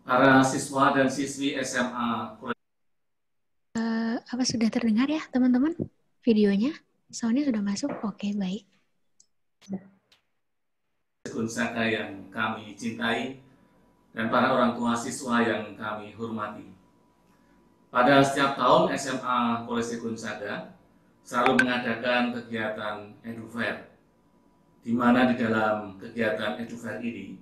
para siswa dan siswi SMA Apa sudah terdengar ya teman-teman videonya? Soundnya sudah masuk? Oke, baik. Gonzaga yang kami cintai dan para orang tua siswa yang kami hormati. Pada setiap tahun SMA Kolese Gonzaga selalu mengadakan kegiatan EduFair, di mana di dalam kegiatan EduFair ini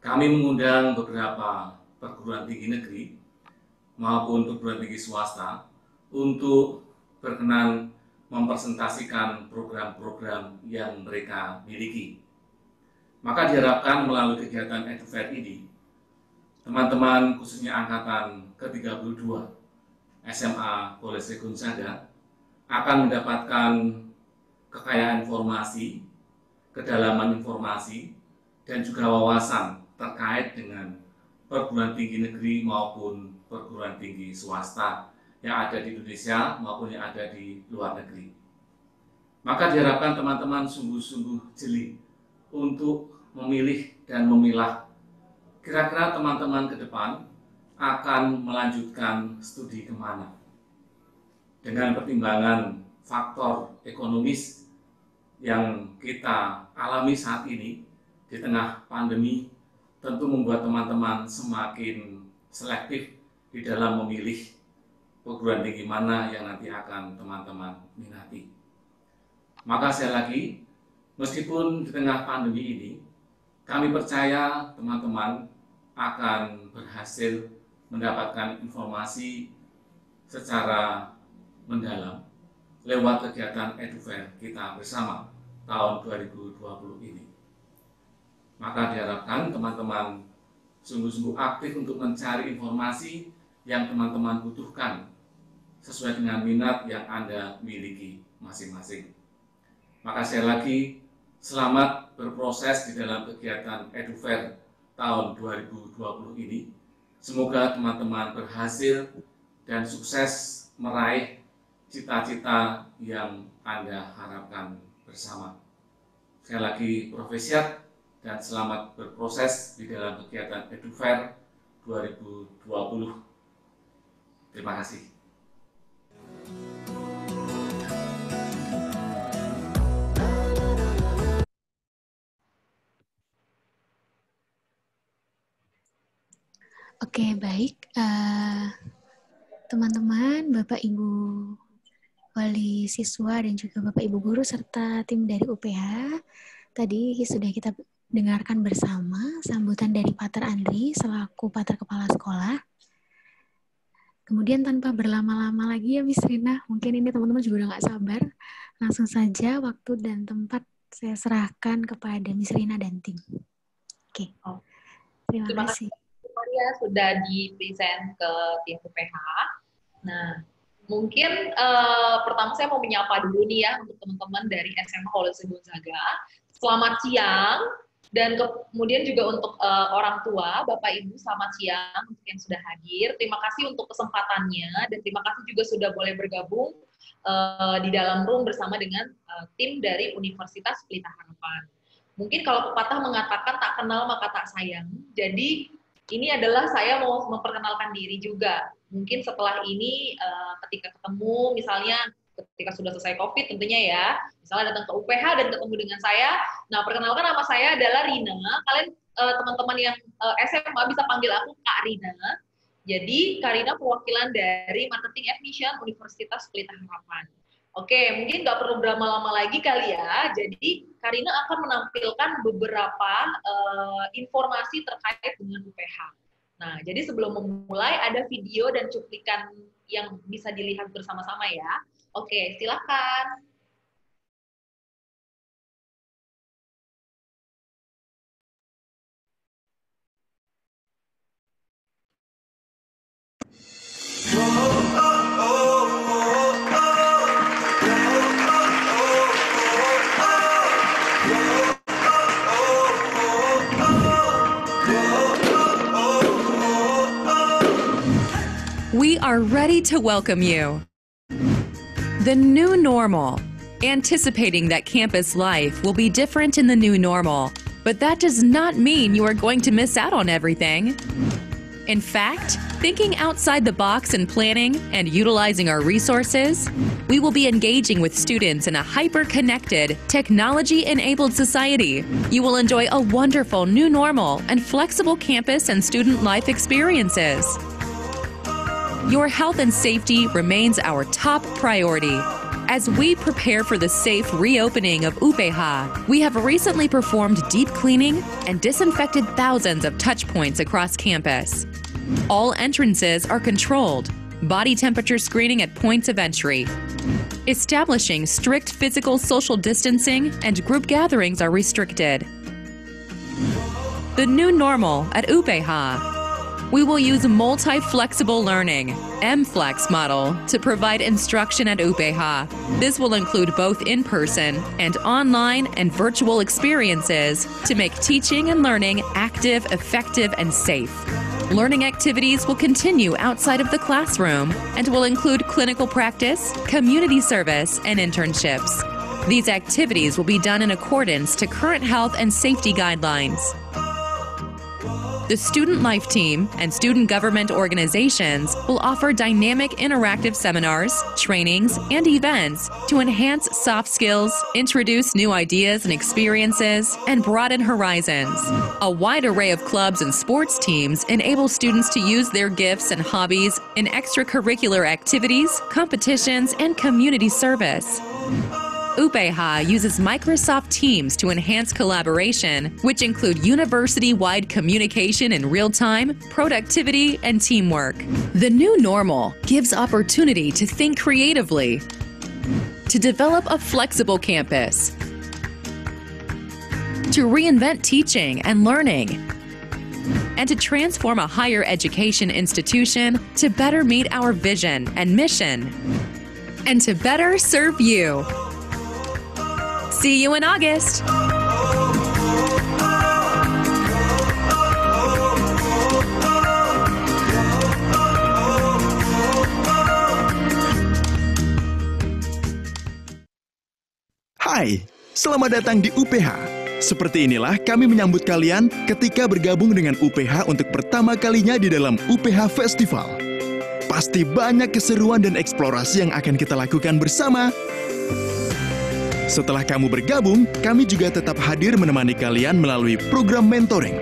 kami mengundang beberapa perguruan tinggi negeri maupun perguruan tinggi swasta untuk berkenan mempresentasikan program-program yang mereka miliki. Maka diharapkan melalui kegiatan EduFair ini, teman-teman khususnya angkatan ke-32 SMA Kolese Gonzaga akan mendapatkan kekayaan informasi, kedalaman informasi, dan juga wawasan terkait dengan perguruan tinggi negeri maupun perguruan tinggi swasta yang ada di Indonesia maupun yang ada di luar negeri. Maka diharapkan teman-teman sungguh-sungguh jeli untuk memilih dan memilah kira-kira teman-teman ke depan akan melanjutkan studi kemana. Dengan pertimbangan faktor ekonomis yang kita alami saat ini di tengah pandemi tentu membuat teman-teman semakin selektif di dalam memilih perguruan tinggi mana yang nanti akan teman-teman minati. Maka sekali lagi, meskipun di tengah pandemi ini, kami percaya teman-teman akan berhasil mendapatkan informasi secara mendalam lewat kegiatan EduFair kita bersama tahun 2020 ini. Maka diharapkan teman-teman sungguh-sungguh aktif untuk mencari informasi yang teman-teman butuhkan sesuai dengan minat yang Anda miliki masing-masing. Maka sekali lagi, selamat berproses di dalam kegiatan EduFair tahun 2020 ini. Semoga teman-teman berhasil dan sukses meraih cita-cita yang Anda harapkan bersama. Sekali lagi, Profesiat dan selamat berproses di dalam kegiatan EduFair 2020. Terima kasih. Oke, baik. Teman-teman, Bapak Ibu wali siswa dan juga Bapak Ibu guru serta tim dari UPH, tadi sudah kita dengarkan bersama sambutan dari Pater Andri selaku Pater Kepala Sekolah. Kemudian tanpa berlama-lama lagi ya Miss Rina, mungkin ini teman-teman juga udah gak sabar. Langsung saja waktu dan tempat saya serahkan kepada Miss Rina dan tim. Oke, terima kasih. Ya, sudah di-present ke tim UPH. Nah, mungkin pertama saya mau menyapa dulu nih ya untuk teman-teman dari SMA Kolese Gonzaga. Selamat siang, dan kemudian juga untuk orang tua, Bapak Ibu, selamat siang untuk yang sudah hadir. Terima kasih untuk kesempatannya, dan terima kasih juga sudah boleh bergabung di dalam room bersama dengan tim dari Universitas Pelita Harapan. Mungkin kalau pepatah mengatakan tak kenal maka tak sayang, jadi ini adalah saya mau memperkenalkan diri juga. Mungkin setelah ini ketika ketemu, misalnya ketika sudah selesai COVID tentunya ya, misalnya datang ke UPH dan ketemu dengan saya, nah perkenalkan nama saya adalah Rina. Kalian teman-teman yang SMA bisa panggil aku Kak Rina. Jadi Kak Rina perwakilan dari Marketing Admission Universitas Pelita Harapan. Oke, mungkin nggak perlu berlama-lama lagi kali ya. Jadi Karina akan menampilkan beberapa informasi terkait dengan UPH. Nah, jadi sebelum memulai ada video dan cuplikan yang bisa dilihat bersama-sama ya. Oke, silakan. We are ready to welcome you. The new normal. Anticipating that campus life will be different in the new normal, but that does not mean you are going to miss out on everything. In fact, thinking outside the box in planning and utilizing our resources, we will be engaging with students in a hyper-connected, technology-enabled society. You will enjoy a wonderful new normal and flexible campus and student life experiences. Your health and safety remains our top priority. As we prepare for the safe reopening of UPH, we have recently performed deep cleaning and disinfected thousands of touch points across campus. All entrances are controlled, body temperature screening at points of entry. Establishing strict physical social distancing and group gatherings are restricted. The new normal at UPH. We will use multi-flexible learning, MFlex model, to provide instruction at UPH. This will include both in-person and online and virtual experiences to make teaching and learning active, effective, and safe. Learning activities will continue outside of the classroom and will include clinical practice, community service, and internships. These activities will be done in accordance to current health and safety guidelines. The Student Life Team and student government organizations will offer dynamic interactive seminars, trainings, and events to enhance soft skills, introduce new ideas and experiences, and broaden horizons. A wide array of clubs and sports teams enable students to use their gifts and hobbies in extracurricular activities, competitions, and community service. UPH uses Microsoft Teams to enhance collaboration, which include university-wide communication in real time, productivity, and teamwork. The new normal gives opportunity to think creatively, to develop a flexible campus, to reinvent teaching and learning, and to transform a higher education institution to better meet our vision and mission, and to better serve you. See you in August. Hai, selamat datang di UPH. Seperti inilah kami menyambut kalian ketika bergabung dengan UPH untuk pertama kalinya di dalam UPH Festival. Pasti banyak keseruan dan eksplorasi yang akan kita lakukan bersama. Setelah kamu bergabung, kami juga tetap hadir menemani kalian melalui program mentoring.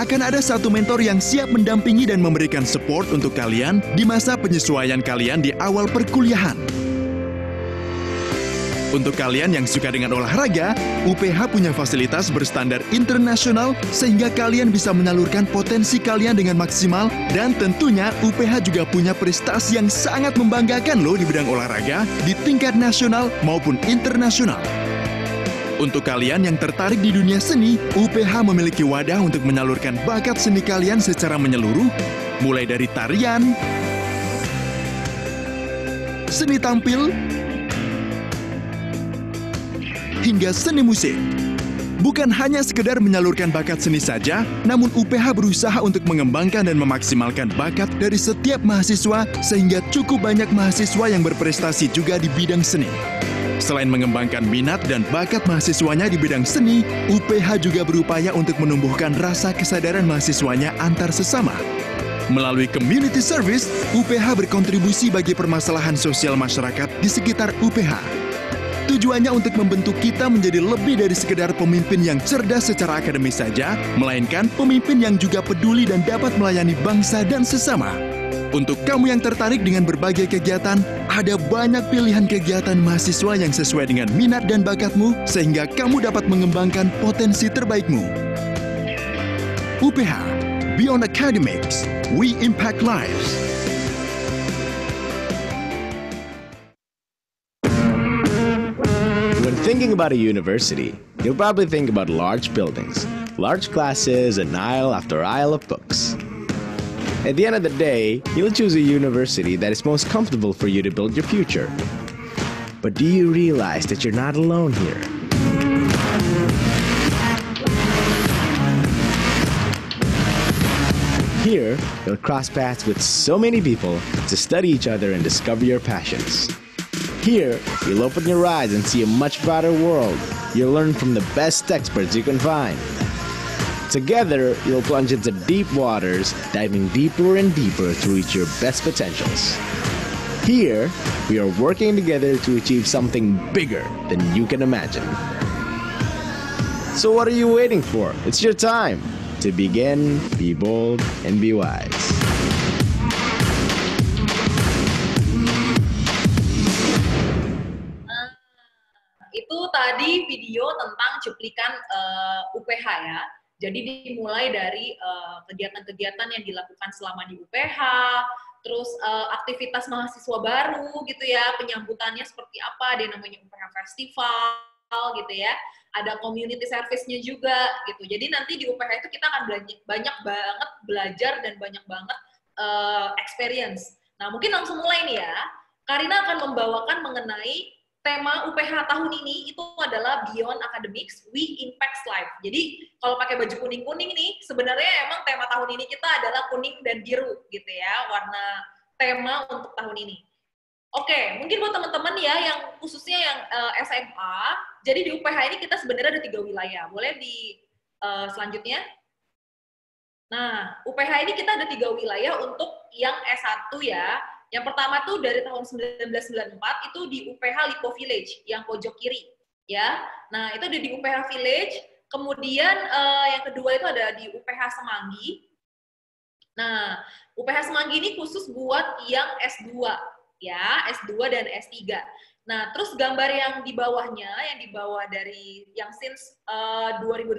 Akan ada satu mentor yang siap mendampingi dan memberikan support untuk kalian di masa penyesuaian kalian di awal perkuliahan. Untuk kalian yang suka dengan olahraga, UPH punya fasilitas berstandar internasional sehingga kalian bisa menyalurkan potensi kalian dengan maksimal, dan tentunya UPH juga punya prestasi yang sangat membanggakan loh di bidang olahraga di tingkat nasional maupun internasional. Untuk kalian yang tertarik di dunia seni, UPH memiliki wadah untuk menyalurkan bakat seni kalian secara menyeluruh, mulai dari tarian, seni tampil, hingga seni musik. Bukan hanya sekedar menyalurkan bakat seni saja, namun UPH berusaha untuk mengembangkan dan memaksimalkan bakat dari setiap mahasiswa sehingga cukup banyak mahasiswa yang berprestasi juga di bidang seni. Selain mengembangkan minat dan bakat mahasiswanya di bidang seni, UPH juga berupaya untuk menumbuhkan rasa kesadaran mahasiswanya antar sesama. Melalui community service, UPH berkontribusi bagi permasalahan sosial masyarakat di sekitar UPH. Tujuannya untuk membentuk kita menjadi lebih dari sekedar pemimpin yang cerdas secara akademis saja, melainkan pemimpin yang juga peduli dan dapat melayani bangsa dan sesama. Untuk kamu yang tertarik dengan berbagai kegiatan, ada banyak pilihan kegiatan mahasiswa yang sesuai dengan minat dan bakatmu, sehingga kamu dapat mengembangkan potensi terbaikmu. UPH, Beyond Academics, we impact lives. Thinking about a university, you'll probably think about large buildings, large classes, and aisle after aisle of books. At the end of the day, you'll choose a university that is most comfortable for you to build your future. But do you realize that you're not alone here? Here, you'll cross paths with so many people to study each other and discover your passions. Here, you'll open your eyes and see a much broader world. You'll learn from the best experts you can find. Together, you'll plunge into deep waters, diving deeper and deeper to reach your best potentials. Here, we are working together to achieve something bigger than you can imagine. So what are you waiting for? It's your time to begin, be bold, and be wise. Itu tadi video tentang cuplikan UPH ya. Jadi dimulai dari kegiatan-kegiatan yang dilakukan selama di UPH, terus aktivitas mahasiswa baru gitu ya, penyambutannya seperti apa, ada yang namanya UPH Festival gitu ya. Ada community service-nya juga gitu. Jadi nanti di UPH itu kita akan banyak banget belajar dan banyak banget experience. Nah, mungkin langsung mulai nih ya. Karina akan membawakan mengenai tema UPH tahun ini itu adalah Beyond Academics, We Impact Life. Jadi kalau pakai baju kuning-kuning nih, sebenarnya emang tema tahun ini kita adalah kuning dan biru gitu ya, warna tema untuk tahun ini. Oke, mungkin buat teman-teman ya yang khususnya yang SMA, jadi di UPH ini kita sebenarnya ada 3 wilayah. Boleh di selanjutnya? Nah, UPH ini kita ada 3 wilayah untuk yang S1 ya. Yang pertama tuh dari tahun 1994 itu di UPH Lipo Village yang pojok kiri ya. Nah, itu ada di UPH Village. Kemudian yang kedua itu ada di UPH Semanggi. Nah, UPH Semanggi ini khusus buat yang S2 ya, S2 dan S3. Nah, terus gambar yang di bawahnya, yang di bawah dari yang since 2008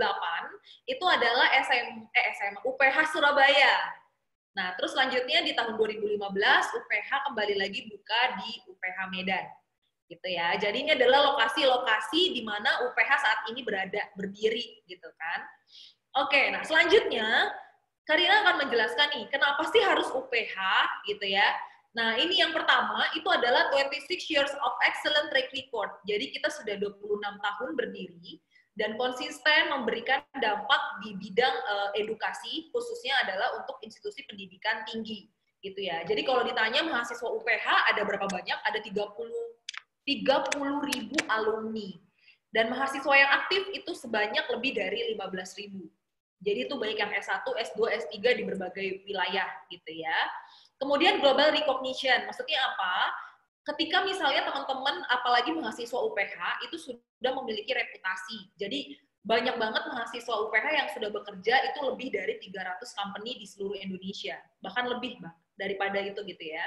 itu adalah UPH Surabaya. Nah, terus selanjutnya di tahun 2015 UPH kembali lagi buka di UPH Medan. Gitu ya. Jadi ini adalah lokasi-lokasi di mana UPH saat ini berdiri gitu kan. Oke, nah selanjutnya Karina akan menjelaskan nih, kenapa sih harus UPH gitu ya. Nah, ini yang pertama itu adalah 26 years of excellent track record. Jadi kita sudah 26 tahun berdiri dan konsisten memberikan dampak di bidang edukasi, khususnya adalah untuk institusi pendidikan tinggi, gitu ya. Jadi kalau ditanya mahasiswa UPH ada berapa banyak? Ada 30.000 alumni. Dan mahasiswa yang aktif itu sebanyak lebih dari 15.000. Jadi itu baik yang S1, S2, S3 di berbagai wilayah, gitu ya. Kemudian global recognition, maksudnya apa? Ketika misalnya teman-teman, apalagi mahasiswa UPH, itu sudah memiliki reputasi. Jadi banyak banget mahasiswa UPH yang sudah bekerja itu lebih dari 300 company di seluruh Indonesia. Bahkan lebih daripada itu gitu ya.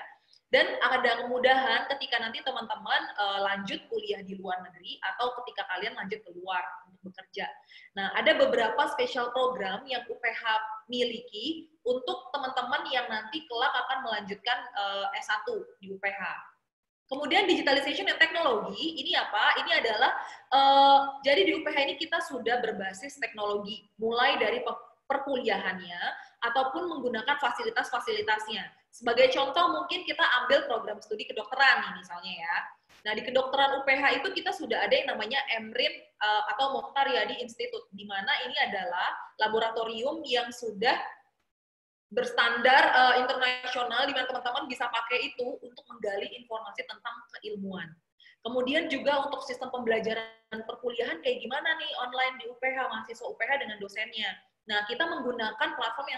Dan ada kemudahan ketika nanti teman-teman lanjut kuliah di luar negeri atau ketika kalian lanjut keluar untuk bekerja. Nah, ada beberapa special program yang UPH miliki untuk teman-teman yang nanti kelak akan melanjutkan S1 di UPH. Kemudian digitalization dan teknologi, ini apa? Ini adalah, jadi di UPH ini kita sudah berbasis teknologi, mulai dari perkuliahannya, ataupun menggunakan fasilitas-fasilitasnya. Sebagai contoh, mungkin kita ambil program studi kedokteran nih misalnya ya. Nah, di kedokteran UPH itu kita sudah ada yang namanya MRIN atau Mokhtar Riyadi Institute, di mana ini adalah laboratorium yang sudah berstandar internasional, di mana teman-teman bisa pakai itu untuk menggali informasi tentang keilmuan. Kemudian juga untuk sistem pembelajaran perkuliahan kayak gimana nih online di UPH, mahasiswa UPH dengan dosennya. Nah, kita menggunakan platform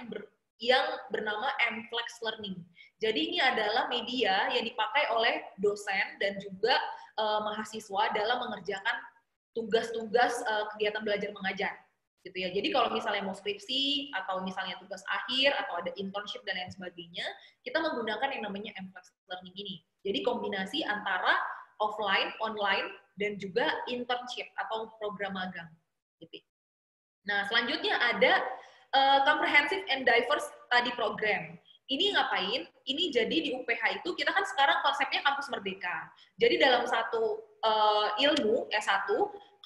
yang bernama MFlex Learning. Jadi ini adalah media yang dipakai oleh dosen dan juga mahasiswa dalam mengerjakan tugas-tugas kegiatan belajar mengajar. Gitu ya. Jadi kalau misalnya mau skripsi atau misalnya tugas akhir atau ada internship dan lain sebagainya, kita menggunakan yang namanya MFlex Learning ini. Jadi kombinasi antara offline, online, dan juga internship atau program magang. Gitu. Nah, selanjutnya ada Comprehensive and Diverse Study Program. Ini ngapain? Ini jadi di UPH itu, kita kan sekarang konsepnya kampus merdeka. Jadi dalam satu ilmu, S1,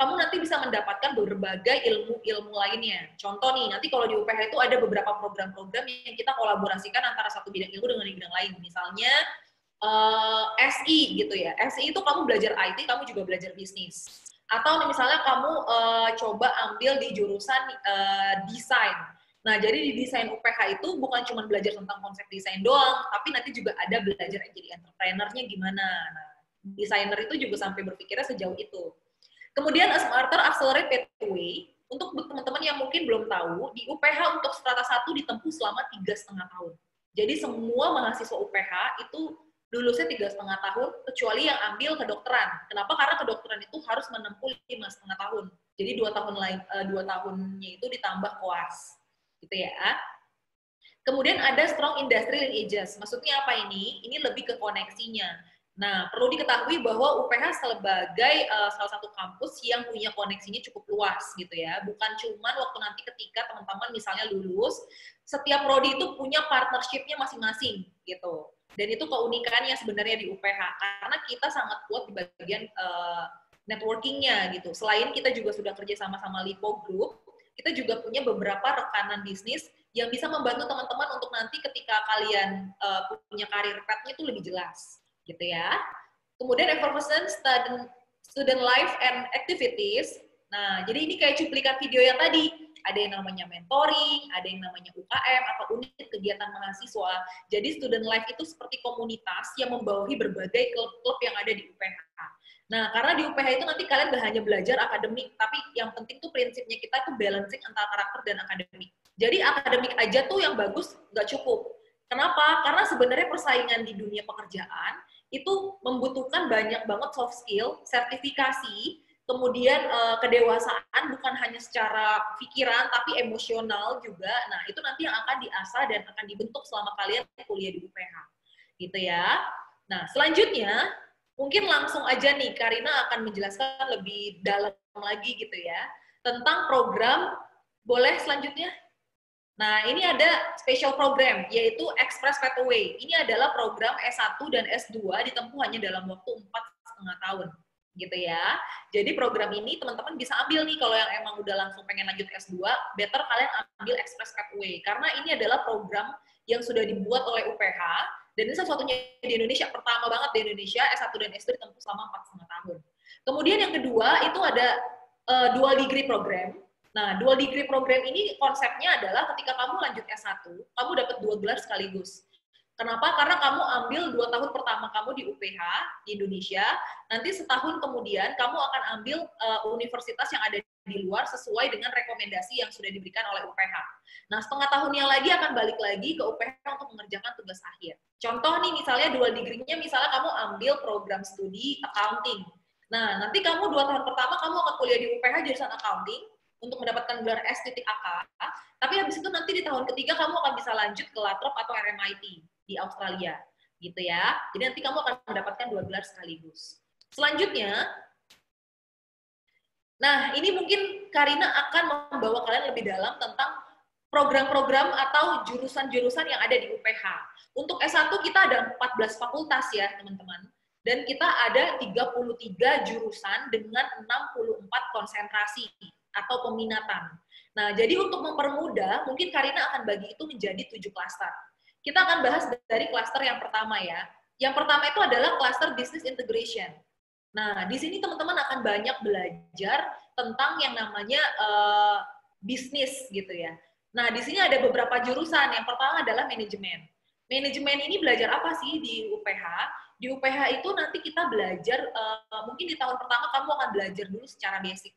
kamu nanti bisa mendapatkan berbagai ilmu-ilmu lainnya. Contoh nih, nanti kalau di UPH itu ada beberapa program-program yang kita kolaborasikan antara satu bidang ilmu dengan bidang lain. Misalnya SI gitu ya. SI itu kamu belajar IT, kamu juga belajar bisnis. Atau misalnya kamu coba ambil di jurusan desain. Nah, jadi di desain UPH itu bukan cuma belajar tentang konsep desain doang, tapi nanti juga ada belajar jadi entrepreneur-nya gimana. Nah, desainer itu juga sampai berpikirnya sejauh itu. Kemudian A Smarter Accelerate Pathway, untuk teman-teman yang mungkin belum tahu, di UPH untuk strata 1 ditempuh selama 3,5 tahun. Jadi semua mahasiswa UPH itu lulusnya 3,5 tahun, kecuali yang ambil kedokteran. Kenapa? Karena kedokteran itu harus menempuh 5,5 tahun. Jadi 2 tahunnya itu ditambah koas, gitu ya. Kemudian ada strong industrial lineages. Maksudnya apa ini? Ini lebih ke koneksinya. Nah, perlu diketahui bahwa UPH sebagai salah satu kampus yang punya koneksinya cukup luas gitu ya. Bukan cuman waktu nanti ketika teman-teman misalnya lulus, setiap prodi itu punya partnership-nya masing-masing gitu. Dan itu keunikannya sebenarnya di UPH. Karena kita sangat kuat di bagian networking-nya gitu. Selain kita juga sudah kerja sama-sama Lipo Group, kita juga punya beberapa rekanan bisnis yang bisa membantu teman-teman untuk nanti ketika kalian punya karir path-nya itu lebih jelas. Gitu ya. Kemudian effervescent student life and activities. Nah, jadi ini kayak cuplikan video yang tadi. Ada yang namanya mentoring, ada yang namanya UKM atau unit kegiatan mahasiswa. Jadi student life itu seperti komunitas yang membawahi berbagai klub-klub yang ada di UPH. Nah, karena di UPH itu nanti kalian gak hanya belajar akademik, tapi yang penting tuh prinsipnya kita tuh balancing antara karakter dan akademik. Jadi akademik aja tuh yang bagus gak cukup. Kenapa? Karena sebenarnya persaingan di dunia pekerjaan itu membutuhkan banyak banget soft skill, sertifikasi, kemudian kedewasaan bukan hanya secara pikiran tapi emosional juga. Nah, itu nanti yang akan diasah dan akan dibentuk selama kalian kuliah di UPH. Gitu ya. Nah, selanjutnya mungkin langsung aja nih Karina akan menjelaskan lebih dalam lagi gitu ya tentang program. Boleh selanjutnya? Nah, ini ada special program, yaitu Express Pathway. Ini adalah program S1 dan S2 ditempuh hanya dalam waktu 4,5 tahun. Gitu ya. Jadi program ini teman-teman bisa ambil nih, kalau yang emang udah langsung pengen lanjut S2, better kalian ambil Express Pathway. Karena ini adalah program yang sudah dibuat oleh UPH, dan ini satu-satunya di Indonesia, pertama banget di Indonesia, S1 dan S2 ditempuh selama 4,5 tahun. Kemudian yang kedua, itu ada dual degree program. Nah, dual degree program ini konsepnya adalah ketika kamu lanjut S1, kamu dapat 2 gelar sekaligus. Kenapa? Karena kamu ambil 2 tahun pertama kamu di UPH, di Indonesia, nanti setahun kemudian kamu akan ambil universitas yang ada di luar sesuai dengan rekomendasi yang sudah diberikan oleh UPH. Nah, setengah tahunnya lagi akan balik lagi ke UPH untuk mengerjakan tugas akhir. Contoh nih, misalnya dual degree-nya, misalnya kamu ambil program studi accounting. Nah, nanti kamu 2 tahun pertama kamu akan kuliah di UPH jurusan accounting, untuk mendapatkan gelar S.AK, tapi habis itu nanti di tahun ketiga kamu akan bisa lanjut ke Lathrop atau RMIT di Australia, gitu ya. Jadi nanti kamu akan mendapatkan 2 gelar sekaligus. Selanjutnya, nah ini mungkin Karina akan membawa kalian lebih dalam tentang program-program atau jurusan-jurusan yang ada di UPH. Untuk S1 kita ada 14 fakultas ya, teman-teman. Dan kita ada 33 jurusan dengan 64 konsentrasi atau peminatan. Nah, jadi untuk mempermudah, mungkin Karina akan bagi itu menjadi 7 klaster. Kita akan bahas dari klaster yang pertama ya. Yang pertama itu adalah klaster business integration. Nah, di sini teman-teman akan banyak belajar tentang yang namanya bisnis gitu ya. Nah, di sini ada beberapa jurusan. Yang pertama adalah manajemen. Manajemen ini belajar apa sih di UPH? Di UPH itu nanti kita belajar, mungkin di tahun pertama kamu akan belajar dulu secara basic.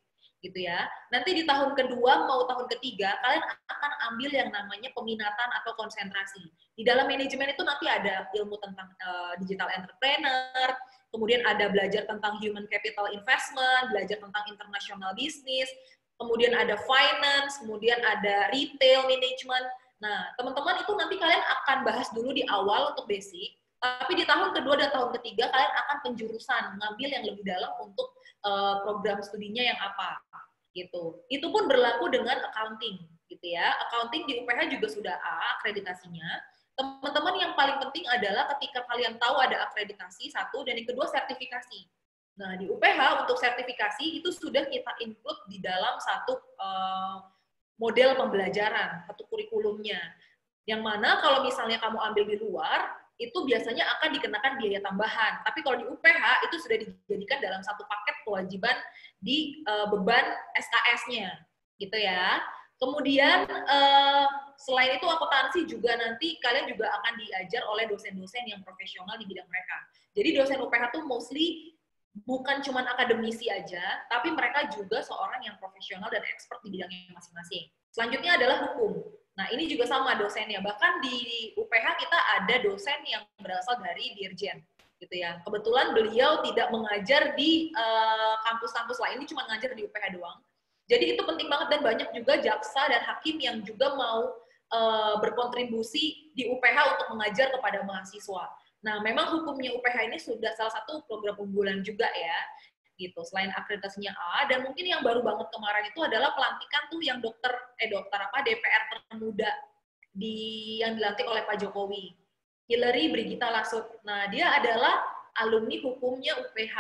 Gitu ya. Nanti di tahun kedua mau tahun ketiga kalian akan ambil yang namanya peminatan atau konsentrasi. Di dalam manajemen itu nanti ada ilmu tentang digital entrepreneur, kemudian ada belajar tentang human capital investment, belajar tentang international business, kemudian ada finance, kemudian ada retail management. Nah, teman-teman itu nanti kalian akan bahas dulu di awal untuk basic, tapi di tahun kedua dan tahun ketiga kalian akan penjurusan, ngambil yang lebih dalam untuk program studinya yang apa gitu. Itu pun berlaku dengan accounting gitu ya. Accounting di UPH juga sudah A akreditasinya. Teman-teman yang paling penting adalah ketika kalian tahu ada akreditasi satu, dan yang kedua sertifikasi. Nah, di UPH untuk sertifikasi itu sudah kita include di dalam satu model pembelajaran, satu kurikulumnya. Yang mana kalau misalnya kamu ambil di luar, itu biasanya akan dikenakan biaya tambahan. Tapi kalau di UPH itu sudah dijadikan dalam satu paket kewajiban di beban SKS-nya, gitu ya. Kemudian selain itu akuntansi juga nanti kalian juga akan diajar oleh dosen-dosen yang profesional di bidang mereka. Jadi dosen UPH tuh mostly bukan cuma akademisi aja, tapi mereka juga seorang yang profesional dan expert di bidangnya masing-masing. Selanjutnya adalah hukum. Nah, ini juga sama dosennya. Bahkan di UPH kita ada dosen yang berasal dari Dirjen, gitu ya. Kebetulan beliau tidak mengajar di kampus-kampus lain, ini cuma ngajar di UPH doang. Jadi itu penting banget, dan banyak juga jaksa dan hakim yang juga mau berkontribusi di UPH untuk mengajar kepada mahasiswa. Nah, memang hukumnya UPH ini sudah salah satu program unggulan juga ya, gitu. Selain akreditasinya A, dan mungkin yang baru banget kemarin itu adalah pelantikan tuh yang DPR termuda yang dilantik oleh Pak Jokowi, Hillary Brigita Lasut. Nah, dia adalah alumni hukumnya UPH.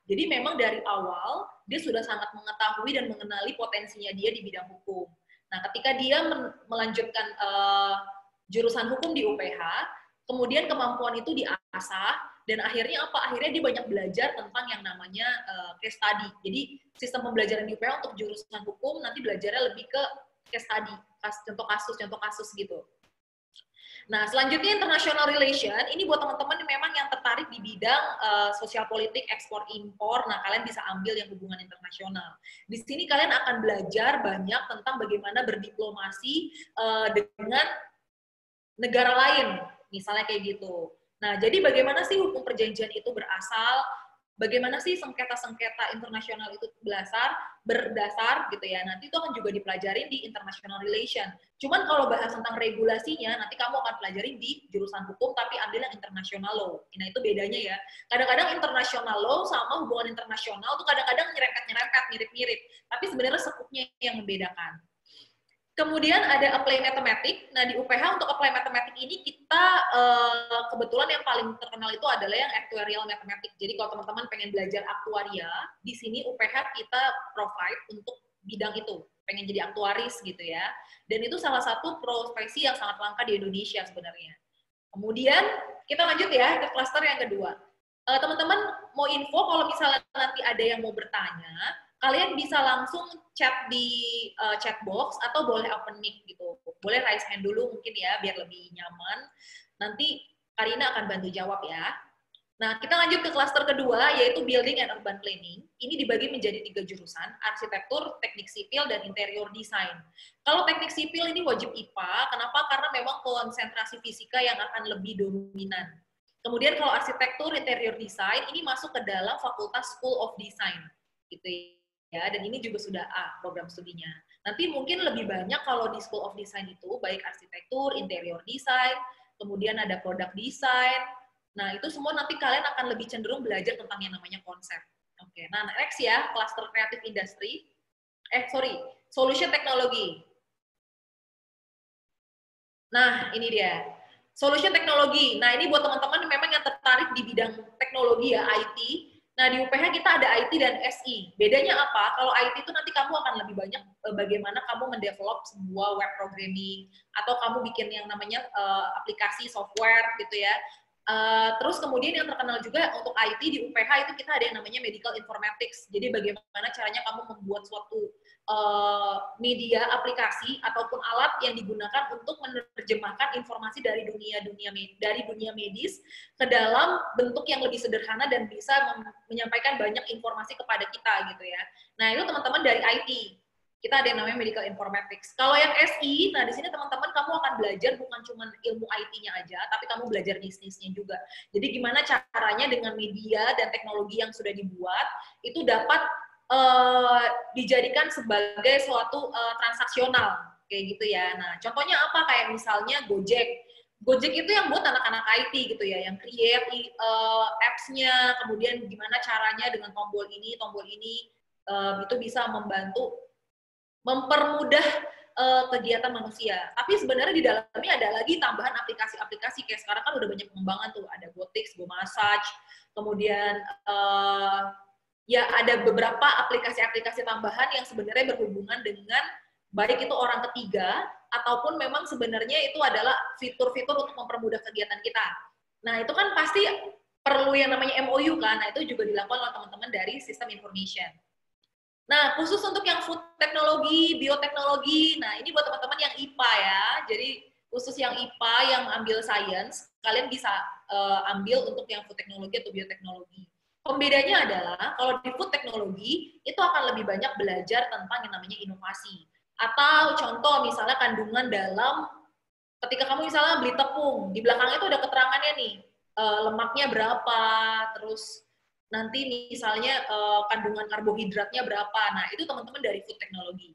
Jadi memang dari awal dia sudah sangat mengetahui dan mengenali potensinya dia di bidang hukum. Nah, ketika dia melanjutkan jurusan hukum di UPH, kemudian kemampuan itu diasah, dan akhirnya apa? Akhirnya dia banyak belajar tentang yang namanya case study. Jadi sistem pembelajaran di UPH untuk jurusan hukum nanti belajarnya lebih ke case study, contoh kasus gitu. Nah, selanjutnya international relation, ini buat teman-teman memang yang tertarik di bidang sosial politik, ekspor impor, nah kalian bisa ambil yang hubungan internasional. Di sini kalian akan belajar banyak tentang bagaimana berdiplomasi dengan negara lain, misalnya kayak gitu. Nah, jadi bagaimana sih hukum perjanjian itu berasal, bagaimana sih sengketa-sengketa internasional itu berdasar gitu ya. Nanti itu akan juga dipelajarin di international relation. Cuman kalau bahas tentang regulasinya, nanti kamu akan pelajarin di jurusan hukum, tapi ambil yang international law. Nah, itu bedanya ya. Kadang-kadang international law sama hubungan internasional tuh kadang-kadang nyerempet-nyerempet, mirip-mirip. Tapi sebenarnya sekupnya yang membedakan. Kemudian ada apply mathematics. Nah, di UPH untuk apply mathematics ini kita kebetulan yang paling terkenal itu adalah yang actuarial mathematics. Jadi kalau teman-teman pengen belajar aktuaria, di sini UPH kita provide untuk bidang itu. Pengen jadi aktuaris gitu ya. Dan itu salah satu profesi yang sangat langka di Indonesia sebenarnya. Kemudian kita lanjut ya ke klaster yang kedua. Teman-teman mau info kalau misalnya nanti ada yang mau bertanya, kalian bisa langsung chat di chat box atau boleh open mic gitu. Boleh raise hand dulu mungkin ya biar lebih nyaman. Nanti Karina akan bantu jawab ya. Nah, kita lanjut ke klaster kedua yaitu building and urban planning. Ini dibagi menjadi 3 jurusan, arsitektur, teknik sipil, dan interior design. Kalau teknik sipil ini wajib IPA, kenapa? Karena memang konsentrasi fisika yang akan lebih dominan. Kemudian kalau arsitektur, interior design ini masuk ke dalam Fakultas School of Design gitu ya, dan ini juga sudah A program studinya. Nanti mungkin lebih banyak kalau di School of Design itu, baik arsitektur, interior design, kemudian ada product design. Nah, itu semua nanti kalian akan lebih cenderung belajar tentang yang namanya konsep. Oke, nah next ya, cluster creative industry. Solution technology. Nah, ini dia. Solution technology. Nah, ini buat teman-teman memang yang tertarik di bidang teknologi ya, IT. Nah, di UPH kita ada IT dan SI. Bedanya apa? Kalau IT itu nanti kamu akan lebih banyak bagaimana kamu mendevelop sebuah web programming, atau kamu bikin yang namanya aplikasi software gitu ya. Terus kemudian yang terkenal juga untuk IT di UPH itu kita ada yang namanya medical informatics. Jadi bagaimana caranya kamu membuat suatu media, aplikasi, ataupun alat yang digunakan untuk menerjemahkan informasi dari dunia medis ke dalam bentuk yang lebih sederhana dan bisa menyampaikan banyak informasi kepada kita gitu ya. Nah, itu teman-teman dari IT. Kita ada yang namanya medical informatics. Kalau yang SI, nah di sini teman-teman kamu akan belajar bukan cuma ilmu IT-nya aja, tapi kamu belajar bisnisnya juga. Jadi gimana caranya dengan media dan teknologi yang sudah dibuat itu dapat dijadikan sebagai suatu transaksional kayak gitu ya. Nah, contohnya apa? Kayak misalnya Gojek. Gojek itu yang buat anak-anak IT gitu ya, yang create apps-nya, kemudian gimana caranya dengan tombol ini itu bisa mempermudah kegiatan manusia. Tapi sebenarnya di dalamnya ada lagi tambahan aplikasi-aplikasi kayak sekarang kan udah banyak pengembangan tuh, ada GoTix, GoMassage, kemudian ya ada beberapa aplikasi-aplikasi tambahan yang sebenarnya berhubungan dengan baik itu orang ketiga ataupun memang sebenarnya itu adalah fitur-fitur untuk mempermudah kegiatan kita. Nah, itu kan pasti perlu yang namanya MOU kan. Nah, itu juga dilakukan oleh teman-teman dari sistem information. Nah, khusus untuk yang food teknologi, bioteknologi, nah ini buat teman-teman yang IPA ya. Jadi khusus yang IPA yang ambil science, kalian bisa ambil untuk yang food teknologi atau bioteknologi. Pembedanya adalah kalau di food teknologi itu akan lebih banyak belajar tentang yang namanya inovasi. Atau contoh misalnya kandungan dalam, ketika kamu misalnya beli tepung, di belakangnya itu ada keterangannya nih, lemaknya berapa, terus nanti misalnya kandungan karbohidratnya berapa. Nah, itu teman-teman dari food teknologi.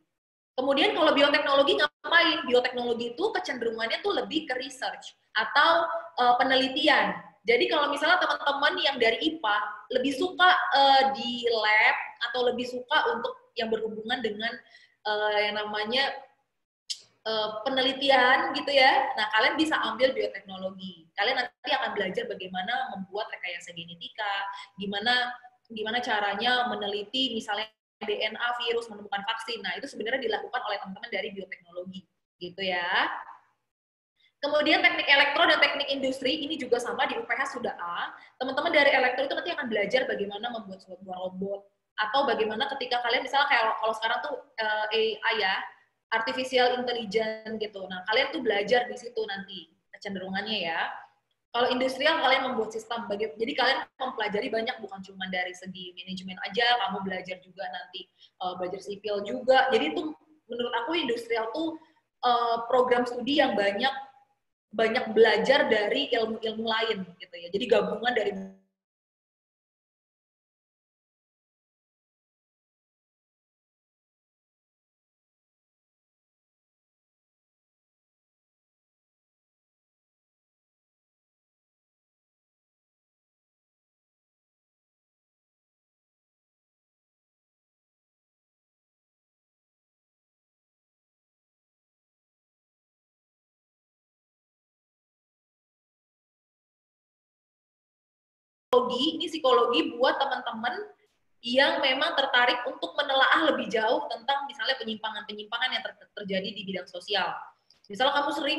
Kemudian kalau bioteknologi ngapain? Bioteknologi itu kecenderungannya tuh lebih ke research atau penelitian. Jadi kalau misalnya teman-teman yang dari IPA lebih suka di lab atau lebih suka untuk yang berhubungan dengan yang namanya penelitian gitu ya, nah kalian bisa ambil bioteknologi. Kalian nanti akan belajar bagaimana membuat rekayasa genetika, gimana caranya meneliti misalnya DNA virus, menemukan vaksin. Nah itu sebenarnya dilakukan oleh teman-teman dari bioteknologi, gitu ya. Kemudian teknik elektro dan teknik industri, ini juga sama di UPH sudah A. Teman-teman dari elektro itu nanti akan belajar bagaimana membuat sebuah robot, atau bagaimana ketika kalian misalnya kayak kalau sekarang tuh AI ya, artificial intelligence gitu. Nah, kalian tuh belajar di situ nanti kecenderungannya ya. Kalau industrial kalian membuat sistem, jadi kalian mempelajari banyak, bukan cuma dari segi manajemen aja, kamu belajar juga nanti belajar sipil juga. Jadi itu menurut aku industrial tuh program studi yang banyak belajar dari ilmu-ilmu lain gitu ya. Jadi gabungan dari psikologi buat teman-teman yang memang tertarik untuk menelaah lebih jauh tentang misalnya penyimpangan-penyimpangan yang terjadi di bidang sosial. Misalnya kamu sering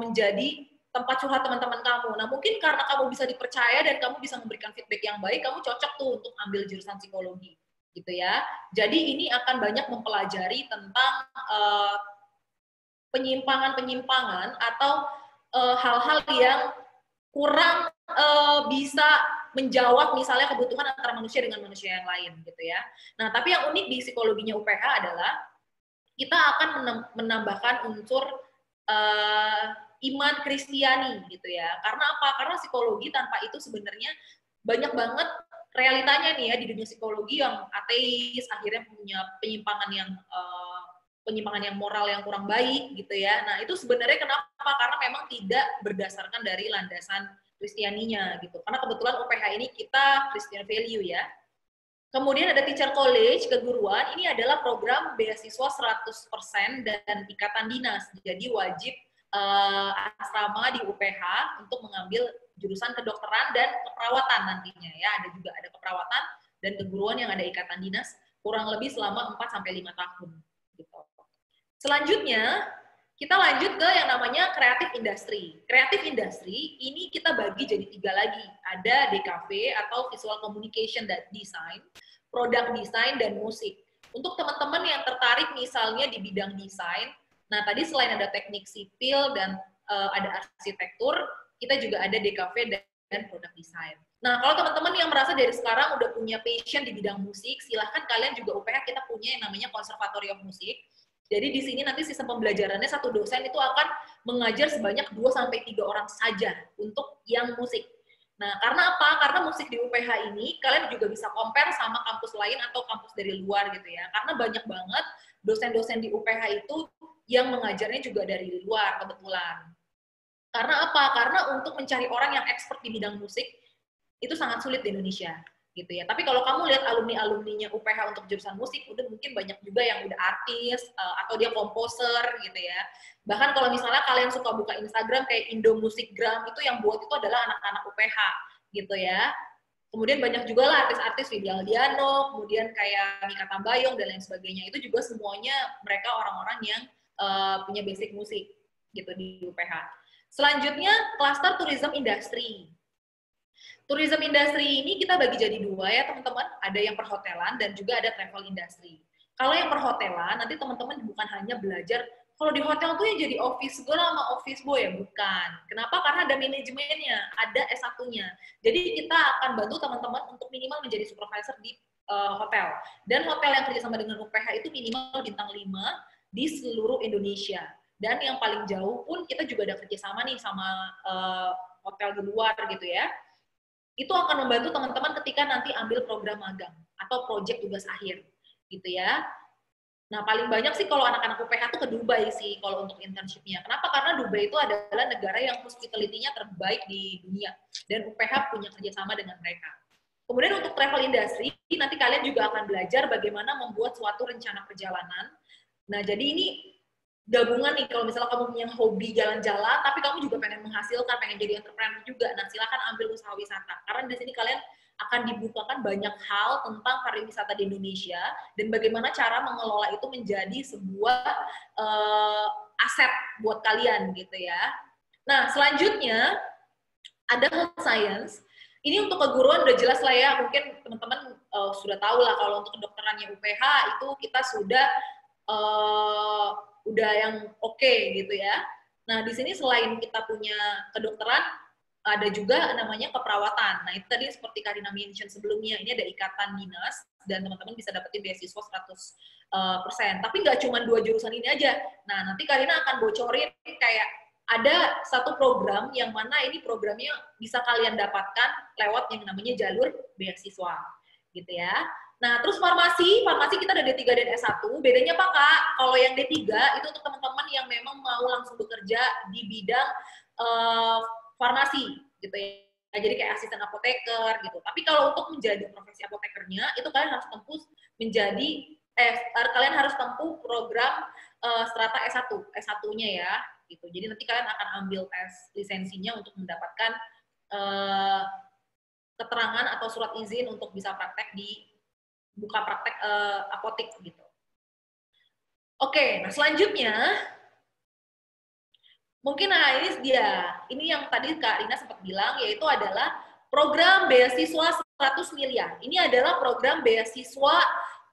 menjadi tempat curhat teman-teman kamu. Nah, mungkin karena kamu bisa dipercaya dan kamu bisa memberikan feedback yang baik, kamu cocok tuh untuk ambil jurusan psikologi, gitu ya. Jadi ini akan banyak mempelajari tentang penyimpangan-penyimpangan atau hal-hal yang kurang bisa menjawab misalnya kebutuhan antara manusia dengan manusia yang lain gitu ya. Nah, tapi yang unik di psikologinya UPH adalah kita akan menambahkan unsur iman Kristiani gitu ya. Karena apa? Karena psikologi tanpa itu sebenarnya banyak banget realitanya nih ya di dunia psikologi yang ateis akhirnya punya penyimpangan yang moral yang kurang baik gitu ya. Nah, itu sebenarnya kenapa? Karena memang tidak berdasarkan dari landasan Kristianinya gitu. Karena kebetulan UPH ini kita Christian value ya. Kemudian ada teacher college, keguruan. Ini adalah program beasiswa 100% dan ikatan dinas. Jadi wajib asrama di UPH untuk mengambil jurusan kedokteran dan keperawatan nantinya ya. Ada keperawatan dan keguruan yang ada ikatan dinas kurang lebih selama 4-5 tahun. Gitu. Selanjutnya, kita lanjut ke yang namanya kreatif industri. Kreatif industri ini kita bagi jadi 3 lagi. Ada DKV atau Visual Communication dan Design, Product Design, dan Musik. Untuk teman-teman yang tertarik misalnya di bidang desain, nah tadi selain ada teknik sipil dan ada arsitektur, kita juga ada DKV dan Product Design. Nah, kalau teman-teman yang merasa dari sekarang udah punya passion di bidang musik, silahkan kalian juga UPH kita punya yang namanya Konservatorium Musik. Jadi di sini nanti sistem pembelajarannya satu dosen itu akan mengajar sebanyak 2-3 orang saja untuk yang musik. Nah, karena apa? Karena musik di UPH ini kalian juga bisa compare sama kampus lain atau kampus dari luar gitu ya. Karena banyak banget dosen-dosen di UPH itu yang mengajarnya juga dari luar kebetulan. Karena apa? Karena untuk mencari orang yang expert di bidang musik itu sangat sulit di Indonesia. Gitu ya. Tapi kalau kamu lihat alumni-alumninya UPH untuk jurusan musik, udah mungkin banyak juga yang udah artis atau dia komposer gitu ya. Bahkan kalau misalnya kalian suka buka Instagram kayak Indo Musikgram, itu yang buat itu adalah anak-anak UPH gitu ya. Kemudian banyak juga lah artis-artis Vidi Aldiano, kemudian kayak Mikha Tambayong dan lain sebagainya. Itu juga semuanya mereka orang-orang yang punya basic musik gitu di UPH. Selanjutnya klaster tourism industry. Tourism industry ini kita bagi jadi 2 ya teman-teman, ada yang perhotelan dan juga ada travel industry. Kalau yang perhotelan, nanti teman-teman bukan hanya belajar kalau di hotel tuh ya jadi office girl sama office boy ya? Bukan. Kenapa? Karena ada manajemennya, ada S1-nya. Jadi kita akan bantu teman-teman untuk minimal menjadi supervisor di hotel. Dan hotel yang kerjasama dengan UPH itu minimal bintang 5 di seluruh Indonesia. Dan yang paling jauh pun kita juga ada kerjasama nih sama hotel di luar gitu ya. Itu akan membantu teman-teman ketika nanti ambil program magang atau proyek tugas akhir gitu ya. Nah, paling banyak sih kalau anak-anak UPH tuh ke Dubai sih kalau untuk internship-nya. Kenapa? Karena Dubai itu adalah negara yang hospitality-nya terbaik di dunia. Dan UPH punya kerjasama dengan mereka. Kemudian untuk travel industry, nanti kalian juga akan belajar bagaimana membuat suatu rencana perjalanan. Nah, jadi ini gabungan nih, kalau misalnya kamu punya hobi jalan-jalan, tapi kamu juga pengen menghasilkan, pengen jadi entrepreneur juga, nah silakan ambil usaha wisata. Karena di sini kalian akan dibukakan banyak hal tentang pariwisata di Indonesia dan bagaimana cara mengelola itu menjadi sebuah aset buat kalian gitu ya. Nah selanjutnya ada home science. Ini untuk keguruan udah jelas lah ya, mungkin teman-teman sudah tahu lah kalau untuk kedokterannya UPH itu kita sudah yang oke gitu ya. Nah di sini selain kita punya kedokteran, ada juga namanya keperawatan. Nah, itu tadi seperti Karina mention sebelumnya, ini ada ikatan dinas, dan teman-teman bisa dapetin beasiswa 100%. Tapi nggak cuma 2 jurusan ini aja. Nah, nanti Karina akan bocorin kayak ada satu program yang mana ini programnya bisa kalian dapatkan lewat yang namanya jalur beasiswa. Gitu ya. Nah, terus farmasi kita ada D3 dan S1. Bedanya apa, Kak? Kalau yang D3 itu untuk teman-teman yang memang mau langsung bekerja di bidang farmasi gitu ya. Jadi kayak asisten apoteker gitu. Tapi kalau untuk menjadi profesi apotekernya itu kalian harus tempuh kalian harus tempuh program strata S1, S1-nya ya gitu. Jadi nanti kalian akan ambil tes lisensinya untuk mendapatkan keterangan atau surat izin untuk bisa buka praktek apotek gitu. Oke, nah selanjutnya mungkin ini yang tadi Kak Rina sempat bilang, yaitu adalah program beasiswa 100 miliar. Ini adalah program beasiswa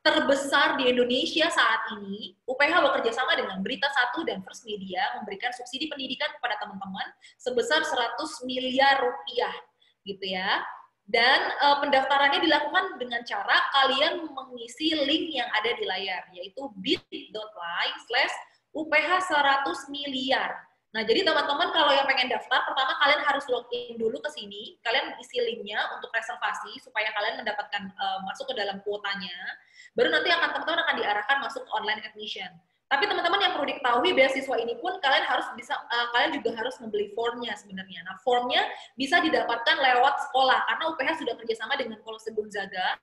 terbesar di Indonesia saat ini. UPH bekerja sama dengan Berita Satu dan First Media memberikan subsidi pendidikan kepada teman-teman sebesar 100 miliar rupiah, gitu ya. Dan pendaftarannya dilakukan dengan cara kalian mengisi link yang ada di layar, yaitu bit.ly/UPH 100 miliar. Nah, jadi teman-teman kalau yang pengen daftar, pertama kalian harus login dulu ke sini, kalian isi linknya untuk reservasi, supaya kalian mendapatkan masuk ke dalam kuotanya, baru nanti teman-teman akan diarahkan masuk ke online admission. Tapi teman-teman yang perlu diketahui, beasiswa ini pun kalian juga harus membeli formnya sebenarnya. Nah, formnya bisa didapatkan lewat sekolah, karena UPH sudah kerjasama dengan Polisi Gonzaga